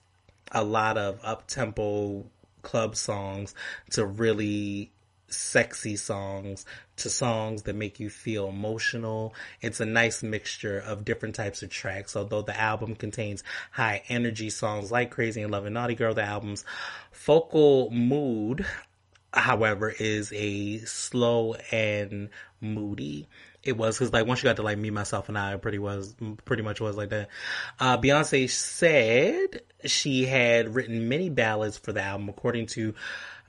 a lot of up-tempo club songs to really sexy songs to songs that make you feel emotional. It's a nice mixture of different types of tracks. Although the album contains high energy songs like Crazy in Love and Naughty Girl, the album's focal mood, however, is a slow and moody. It was because like once you got to like Me, Myself, and I, it pretty much was like that. Beyonce said she had written many ballads for the album. According to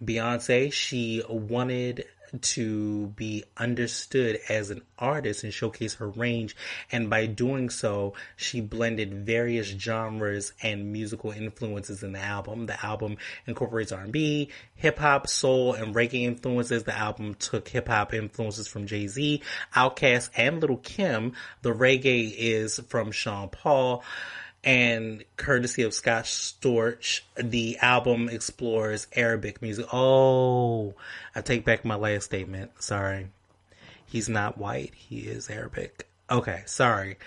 Beyonce, she wanted to be understood as an artist and showcase her range, and by doing so, she blended various genres and musical influences in the album. The album incorporates R&B, hip-hop, soul, and reggae influences. The album took hip-hop influences from Jay-Z, Outkast, and Lil' Kim. The reggae is from Sean Paul, and courtesy of Scott Storch, the album explores Arabic music. Oh, I take back my last statement. Sorry. He's not white. He is Arabic. Okay, sorry.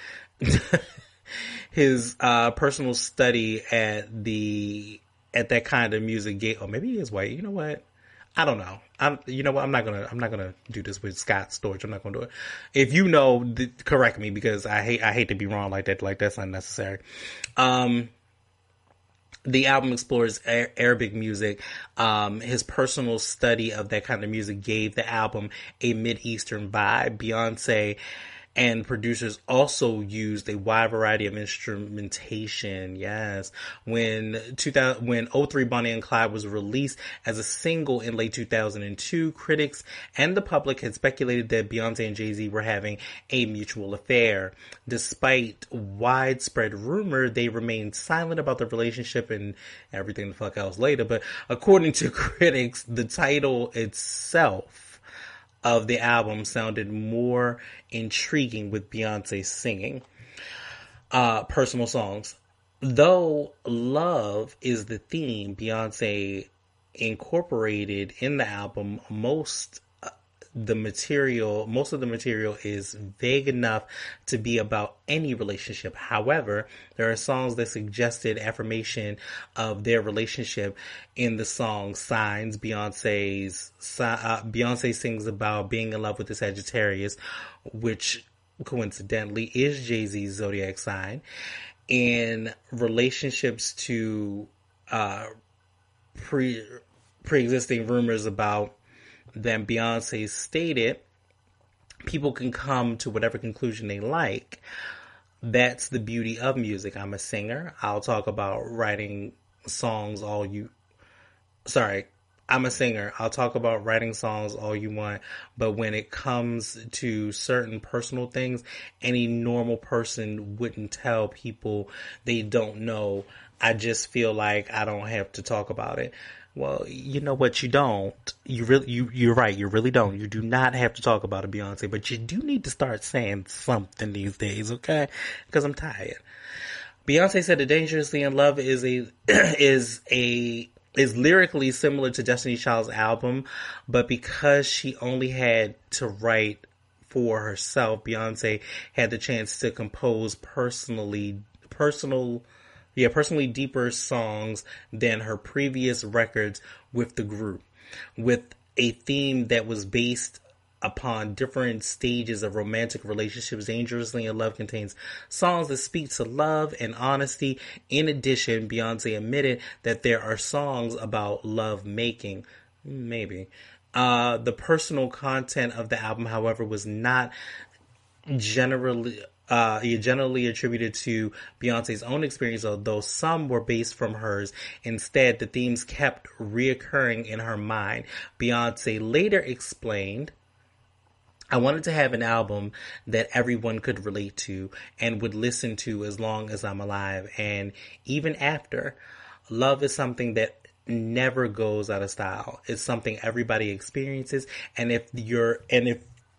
His personal study at that kind of music gave, or maybe he is white. You know what? I don't know. You know what? I'm not gonna do this with Scott Storch. I'm not gonna do it. If you know, correct me, because I hate to be wrong like that. Like that's unnecessary. The album explores Arabic music. His personal study of that kind of music gave the album a Mid-Eastern vibe. Beyonce and producers also used a wide variety of instrumentation. Yes. When 03 Bonnie and Clyde was released as a single in late 2002, critics and the public had speculated that Beyonce and Jay-Z were having a mutual affair. Despite widespread rumor, they remained silent about the relationship and everything the fuck else later. But according to critics, the title itself of the album sounded more intriguing with Beyonce singing. Personal songs. Though love is the theme Beyonce incorporated in the album, most of the material is vague enough to be about any relationship. However, there are songs that suggested affirmation of their relationship in the song Signs. Beyonce sings about being in love with the Sagittarius, which coincidentally is Jay-Z's zodiac sign. In relationships to pre-existing rumors about them, Beyonce stated, people can come to whatever conclusion they like. That's the beauty of music. I'm a singer. I'm a singer. I'll talk about writing songs all you want. But when it comes to certain personal things, any normal person wouldn't tell people they don't know. I just feel like I don't have to talk about it. Well, you know what? You don't. You're right. You really don't. You do not have to talk about it, Beyonce, but you do need to start saying something these days, okay? Because I'm tired. Beyonce said that Dangerously in Love is lyrically similar to Destiny's Child's album, but because she only had to write for herself, Beyonce had the chance to compose personally deeper songs than her previous records with the group, with a theme that was based upon different stages of romantic relationships. Dangerously in Love contains songs that speak to love and honesty. In addition, Beyonce admitted that there are songs about love making. Maybe. The personal content of the album, however, was not generally attributed to Beyonce's own experience, although some were based from hers. Instead, the themes kept reoccurring in her mind. Beyonce later explained, I wanted to have an album that everyone could relate to and would listen to as long as I'm alive, and even after. Love is something that never goes out of style. It's something everybody experiences, and if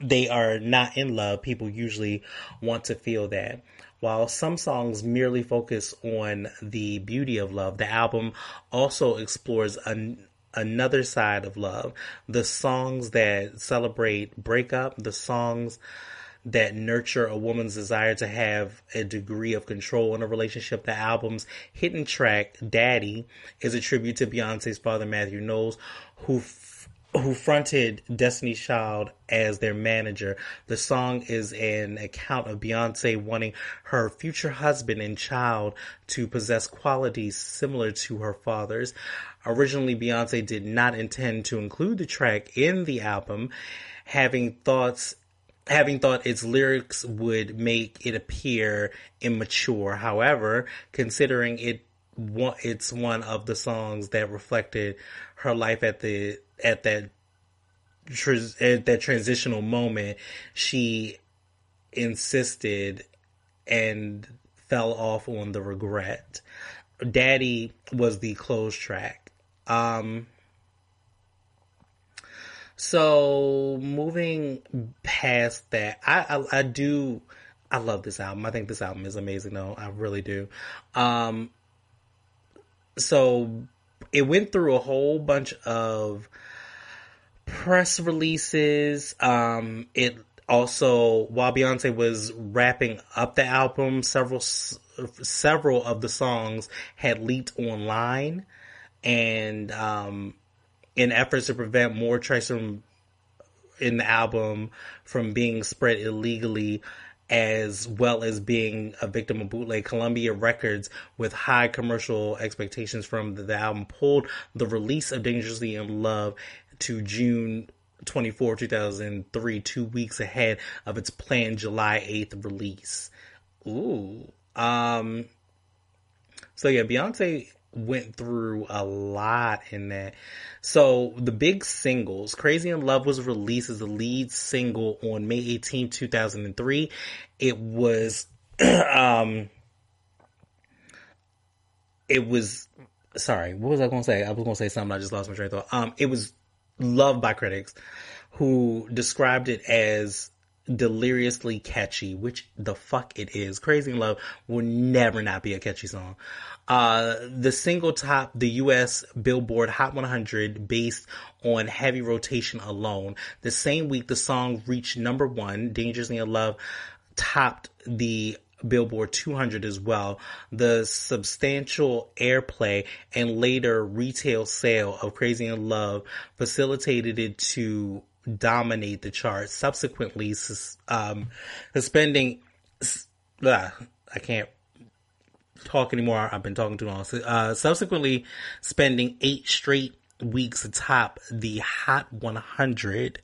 they are not in love, people usually want to feel that. While some songs merely focus on the beauty of love, the album also explores another side of love. The songs that celebrate breakup, the songs that nurture a woman's desire to have a degree of control in a relationship. The album's hidden track, Daddy, is a tribute to Beyonce's father, Matthew Knowles, who who fronted Destiny's Child as their manager. The song is an account of Beyonce wanting her future husband and child to possess qualities similar to her father's. Originally, Beyonce did not intend to include the track in the album, having thought its lyrics would make it appear immature. However, considering it's one of the songs that reflected her life at that transitional moment, she insisted and fell off on the regret. Daddy was the close track. So moving past that, I love this album. I think this album is amazing though. I really do. So it went through a whole bunch of press releases. It also, while Beyonce was wrapping up the album, several of the songs had leaked online, and in efforts to prevent more tracks in the album from being spread illegally, as well as being a victim of bootleg, Columbia Records, with high commercial expectations from the album, pulled the release of Dangerously in Love to June 24, 2003, 2 weeks ahead of its planned July 8th release. Ooh. So yeah, Beyonce went through a lot in that. So the big singles, Crazy in Love was released as the lead single on May 18, 2003. It was, sorry, what was I going to say? I was going to say something. I just lost my train of thought. It was loved by critics who described it as deliriously catchy, which the fuck it is. Crazy in Love will never not be a catchy song. The single topped the US Billboard Hot 100 based on heavy rotation alone. The same week, the song reached number 1. Dangerously in Love topped the Billboard 200 as well. The substantial airplay and later retail sale of Crazy in Love facilitated it to dominate the charts, subsequently suspending I can't talk anymore, I've been talking too long. Subsequently spending 8 straight weeks atop the Hot 100,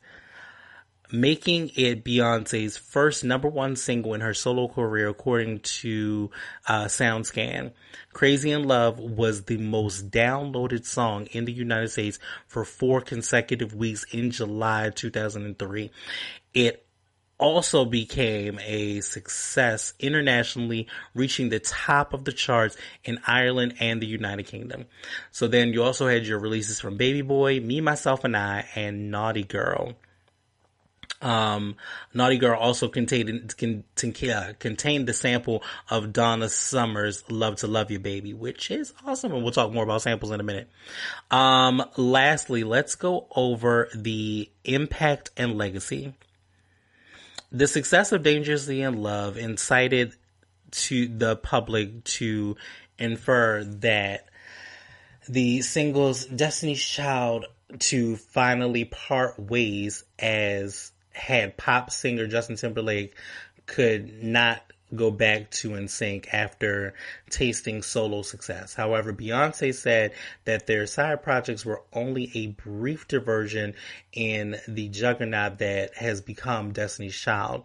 making it Beyonce's first number 1 single in her solo career, according to SoundScan. Crazy in Love was the most downloaded song in the United States for 4 consecutive weeks in July 2003. It also became a success internationally, reaching the top of the charts in Ireland and the United Kingdom. So then you also had your releases from Baby Boy, Me, Myself, and I, and Naughty Girl. Naughty Girl also contained the sample of Donna Summer's Love to Love You Baby, which is awesome, and we'll talk more about samples in a minute. Lastly, let's go over the impact and legacy. The success of Dangerously in Love incited to the public to infer that the singles Destiny's Child to finally part ways, as had pop singer Justin Timberlake could not go back to NSYNC after tasting solo success. However, Beyonce said that their side projects were only a brief diversion in the juggernaut that has become Destiny's Child.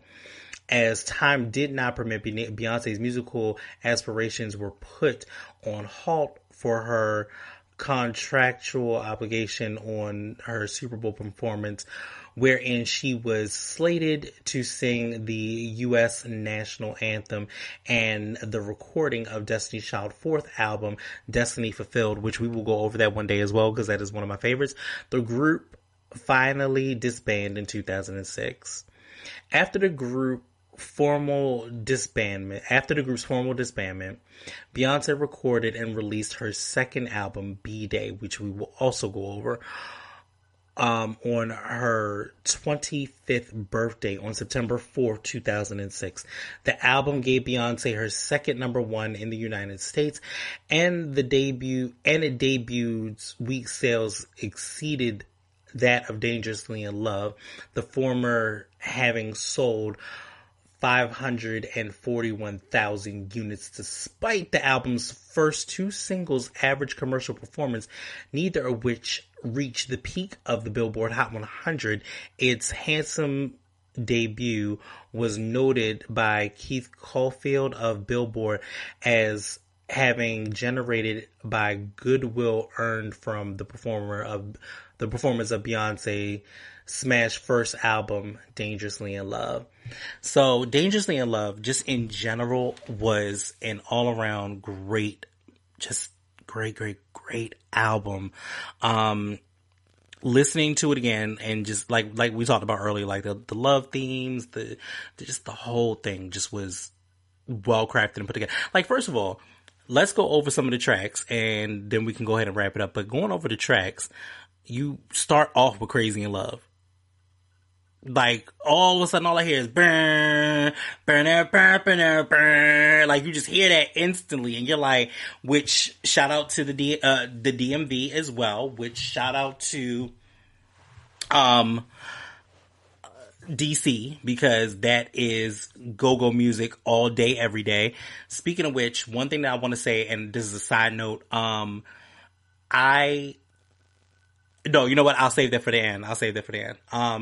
As time did not permit, Beyonce's musical aspirations were put on halt for her contractual obligation on her Super Bowl performance, wherein she was slated to sing the U.S. national anthem and the recording of Destiny's Child's 4th album, Destiny Fulfilled, which we will go over that one day as well, because that is one of my favorites. The group finally disbanded in 2006. After the group's formal disbandment, Beyonce recorded and released her second album, B-Day, which we will also go over, on her 25th birthday on September 4th, 2006. The album gave Beyonce her second number 1 in the United States, and its debut week sales exceeded that of Dangerously in Love, the former having sold 541,000 units despite the album's first two singles' average commercial performance, neither of which reached the peak of the Billboard Hot 100. Its handsome debut was noted by Keith Caulfield of Billboard as having generated by goodwill earned from the performance of Beyonce Smash's first album, Dangerously in Love. So Dangerously in Love, just in general, was an all-around great, just great album. Listening to it again and just like we talked about earlier, like the love themes, just the whole thing just was well crafted and put together. Like, first of all, let's go over some of the tracks and then we can go ahead and wrap it up. But going over the tracks, you start off with Crazy in Love. Like, all of a sudden, all I hear is burn, burn, burn, burn, burn. Like, you just hear that instantly, and you're like, which shout out to the DMV as well. Which shout out to DC, because that is go-go music all day, every day. Speaking of which, one thing that I want to say, and this is a side note, no, you know what? I'll save that for the end.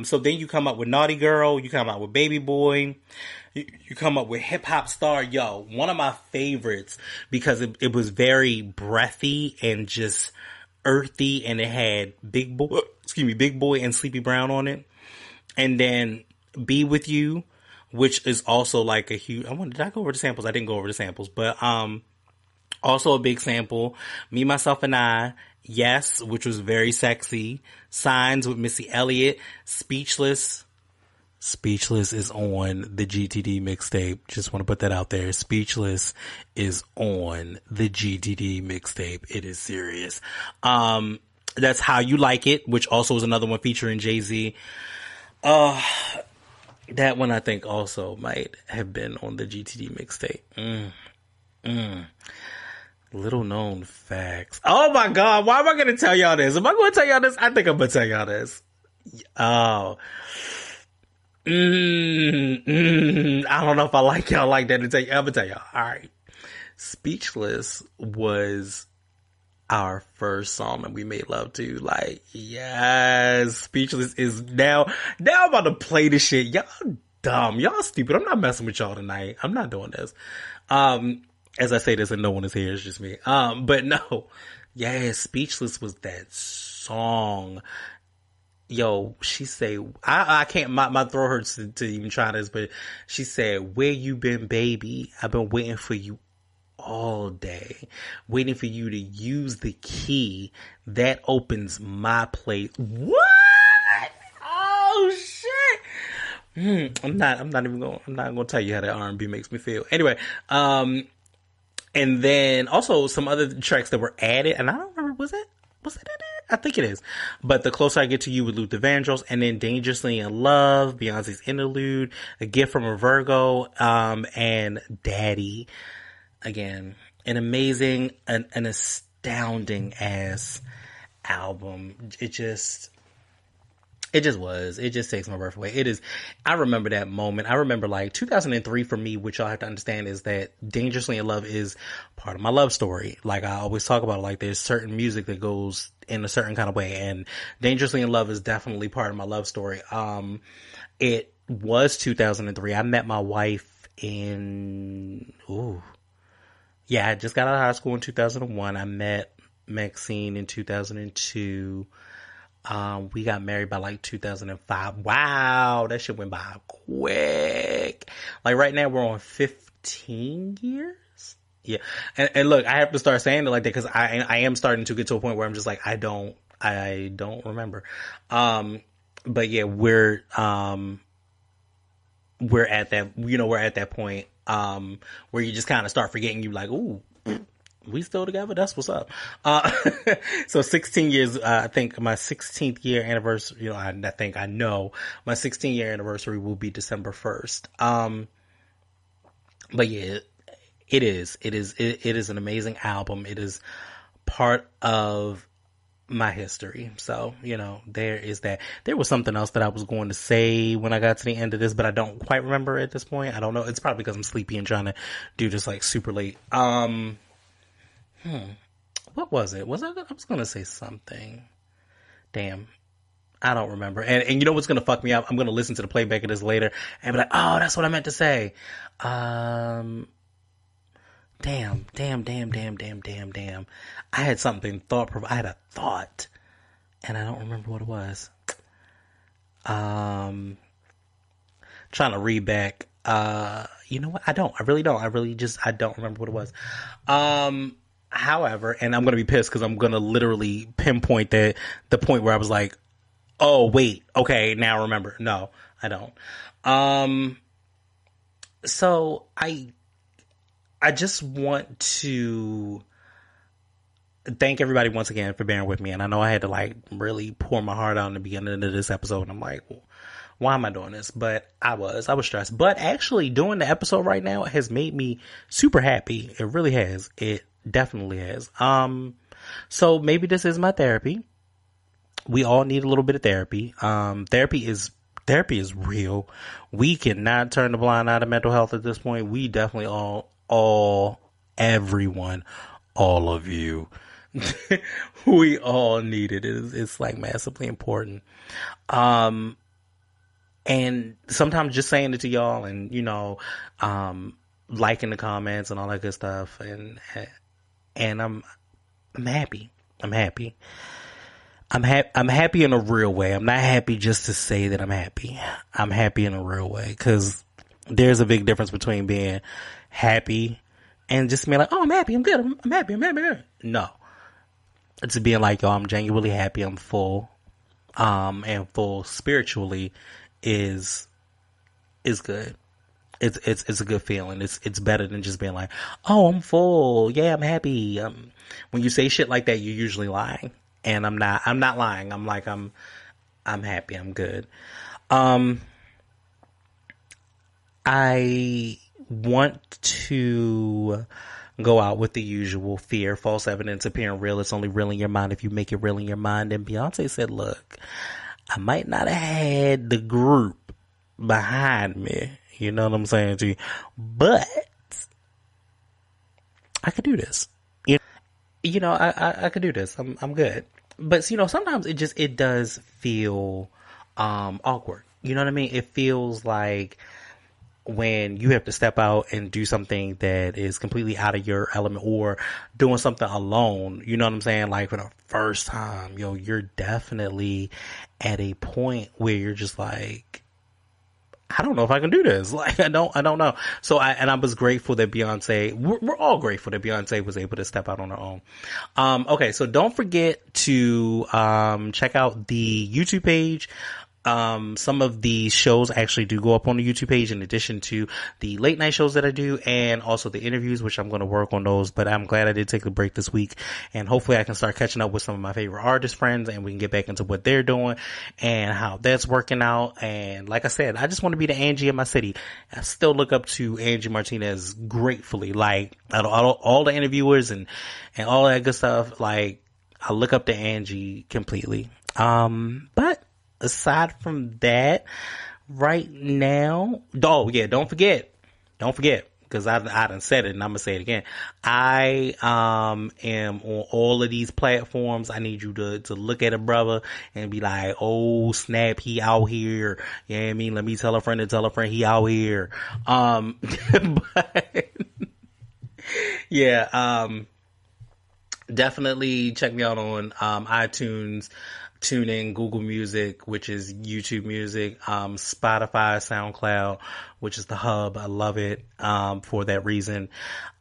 So then you come up with Naughty Girl. You come up with Baby Boy. You come up with Hip Hop Star. Yo, one of my favorites because it was very breathy and just earthy, and it had Big Boy and Sleepy Brown on it. And then Be With You, which is also like a huge, did I go over the samples? I didn't go over the samples, but, also a big sample. Me, Myself, and I. Yes, which was very sexy. Signs with Missy Elliott. Speechless is on the GTD mixtape. Just want to put that out there. Speechless is on the GTD mixtape. It is serious. That's How You Like It, which also was another one featuring Jay-Z. That one I think also might have been on the GTD mixtape. Little known facts. Oh my God, why am I going to tell y'all this? Am I going to tell y'all this? I think I'm going to tell y'all this. Oh. I don't know if I like y'all like that to tell you. I'm going to tell y'all. All right. Speechless was our first song that we made love to. Like, yes, Speechless is now I'm about to play this shit. Y'all dumb. Y'all stupid. I'm not messing with y'all tonight. I'm not doing this. As I say this and no one is here, it's just me. But no. Yeah, Speechless was that song. Yo, she say, I can't, my throat hurts to even try this, but she said, "Where you been, baby? I've been waiting for you all day. Waiting for you to use the key that opens my place." What? Oh shit. I'm not gonna tell you how that R&B makes me feel. Anyway, and then also some other tracks that were added, and I don't remember, was it in it? I think it is. But The Closer I Get to You with Luther Vandross, and then Dangerously in Love, Beyonce's Interlude, A Gift from a Virgo, and Daddy. Again, an amazing, an astounding ass album. It just was. It just takes my breath away. It is. I remember that moment. I remember like 2003 for me, which y'all have to understand is that Dangerously in Love is part of my love story. Like I always talk about, like there's certain music that goes in a certain kind of way, and Dangerously in Love is definitely part of my love story. It was 2003. I met my wife in, I just got out of high school in 2001. I met Maxine in 2002. We got married by like 2005. Wow, that shit went by quick. Like right now we're on 15 years. Yeah. And look, I have to start saying it like that because I am starting to get to a point where I'm just like, I don't remember. But yeah, we're at that point, where you just kind of start forgetting, you like, ooh, we still together? That's what's up. So 16 years, I think my 16th year anniversary, I know my 16-year anniversary will be December 1st. But yeah, it is an amazing album. It is part of my history. So, there is that. There was something else that I was going to say when I got to the end of this, but I don't quite remember at this point. I don't know. It's probably because I'm sleepy and trying to do this like super late. What was it? I was going to say something. Damn. I don't remember. And you know what's going to fuck me up? I'm going to listen to the playback of this later and be like, oh, that's what I meant to say. Damn. I had something I had a thought and I don't remember what it was. Trying to read back. You know what? I really don't. I don't remember what it was. However, and I'm going to be pissed because I'm going to literally pinpoint the point where I was like, oh, wait. Okay. Now remember. No, I don't. So I just want to thank everybody once again for bearing with me. And I know I had to like really pour my heart out in the beginning of this episode. And I'm like, well, why am I doing this? But I was stressed. But actually doing the episode right now has made me super happy. It really has. It definitely has. So maybe this is my therapy. We all need a little bit of therapy. Therapy is real. We cannot turn the blind eye to mental health at this point. We definitely everyone, all of you, we all need it. It's like massively important. And sometimes just saying it to y'all and, liking the comments and all that good stuff. And I'm happy. I'm happy. I'm happy in a real way. I'm not happy just to say that I'm happy. I'm happy in a real way because there's a big difference between being happy and just being like, oh, I'm happy. I'm good. I'm happy. I'm happy. No, it's being like, yo, I'm genuinely happy. I'm full. And full spiritually is good. It's a good feeling. It's better than just being like, oh, I'm full. Yeah, I'm happy. When you say shit like that, you're usually lying. And I'm not lying. I'm like, I'm happy. I'm good. I want to go out with the usual fear, false evidence appearing real. It's only real in your mind if you make it real in your mind. And Beyonce said, look, I might not have had the group behind me. You know what I'm saying to you? But I could do this. I could do this. I'm good. But sometimes it does feel awkward. You know what I mean? It feels like when you have to step out and do something that is completely out of your element or doing something alone. You know what I'm saying? Like for the first time, you're definitely at a point where you're just like, I don't know if I can do this. Like, I don't know. So I was grateful that Beyonce, we're all grateful that Beyonce was able to step out on her own. Okay. So don't forget to, check out the YouTube page. Some of the shows actually do go up on the YouTube page in addition to the late night shows that I do and also the interviews, which I'm going to work on those, but I'm glad I did take a break this week and hopefully I can start catching up with some of my favorite artist friends and we can get back into what they're doing and how that's working out. And like I said, I just want to be the Angie of my city. I still look up to Angie Martinez gratefully, like all the interviewers and all that good stuff. Like I look up to Angie completely. But aside from that, right now, don't forget, because I done said it and I'm gonna say it again. I am on all of these platforms. I need you to look at a brother and be like, oh snap, he out here. You know what I mean? Let me tell a friend to tell a friend he out here. But yeah, definitely check me out on iTunes, TuneIn, Google Music, which is YouTube Music, Spotify, SoundCloud, which is the hub. I love it for that reason.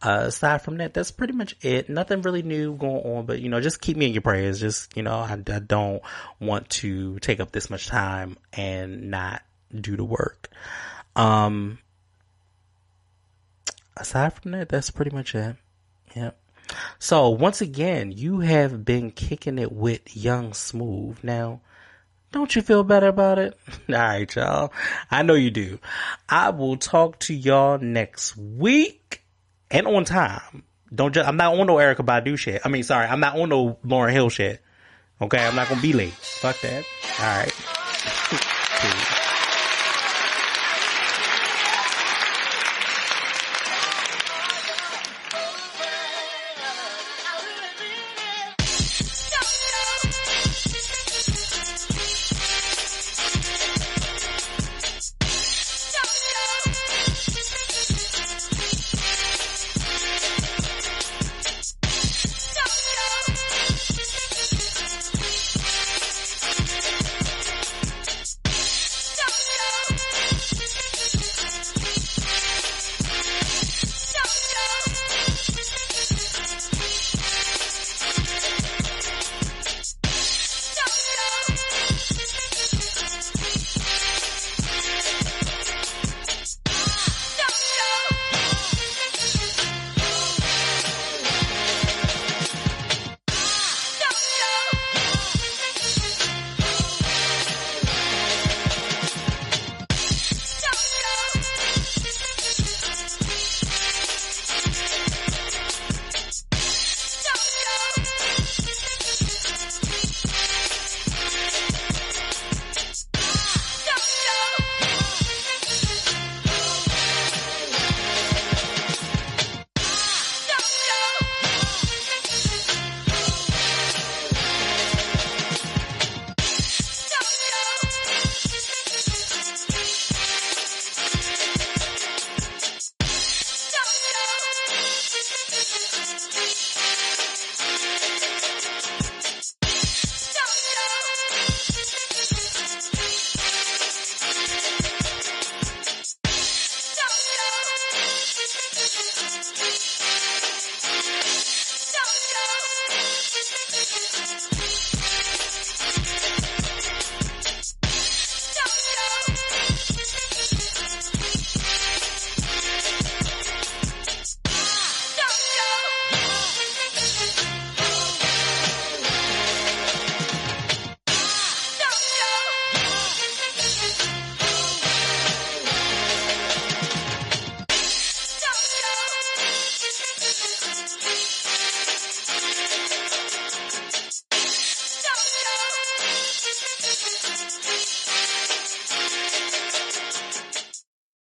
Aside from that, that's pretty much it. Nothing really new going on, but just keep me in your prayers. Just I don't want to take up this much time and not do the work. Aside from that, that's pretty much it. Yep. So once again, you have been kicking it with Young Smooth. Now, don't you feel better about it? All right, y'all. I know you do. I will talk to y'all next week and on time. I'm not on no Erykah Badu shit. I'm not on no Lauryn Hill shit. Okay, I'm not gonna be late. Fuck that. All right.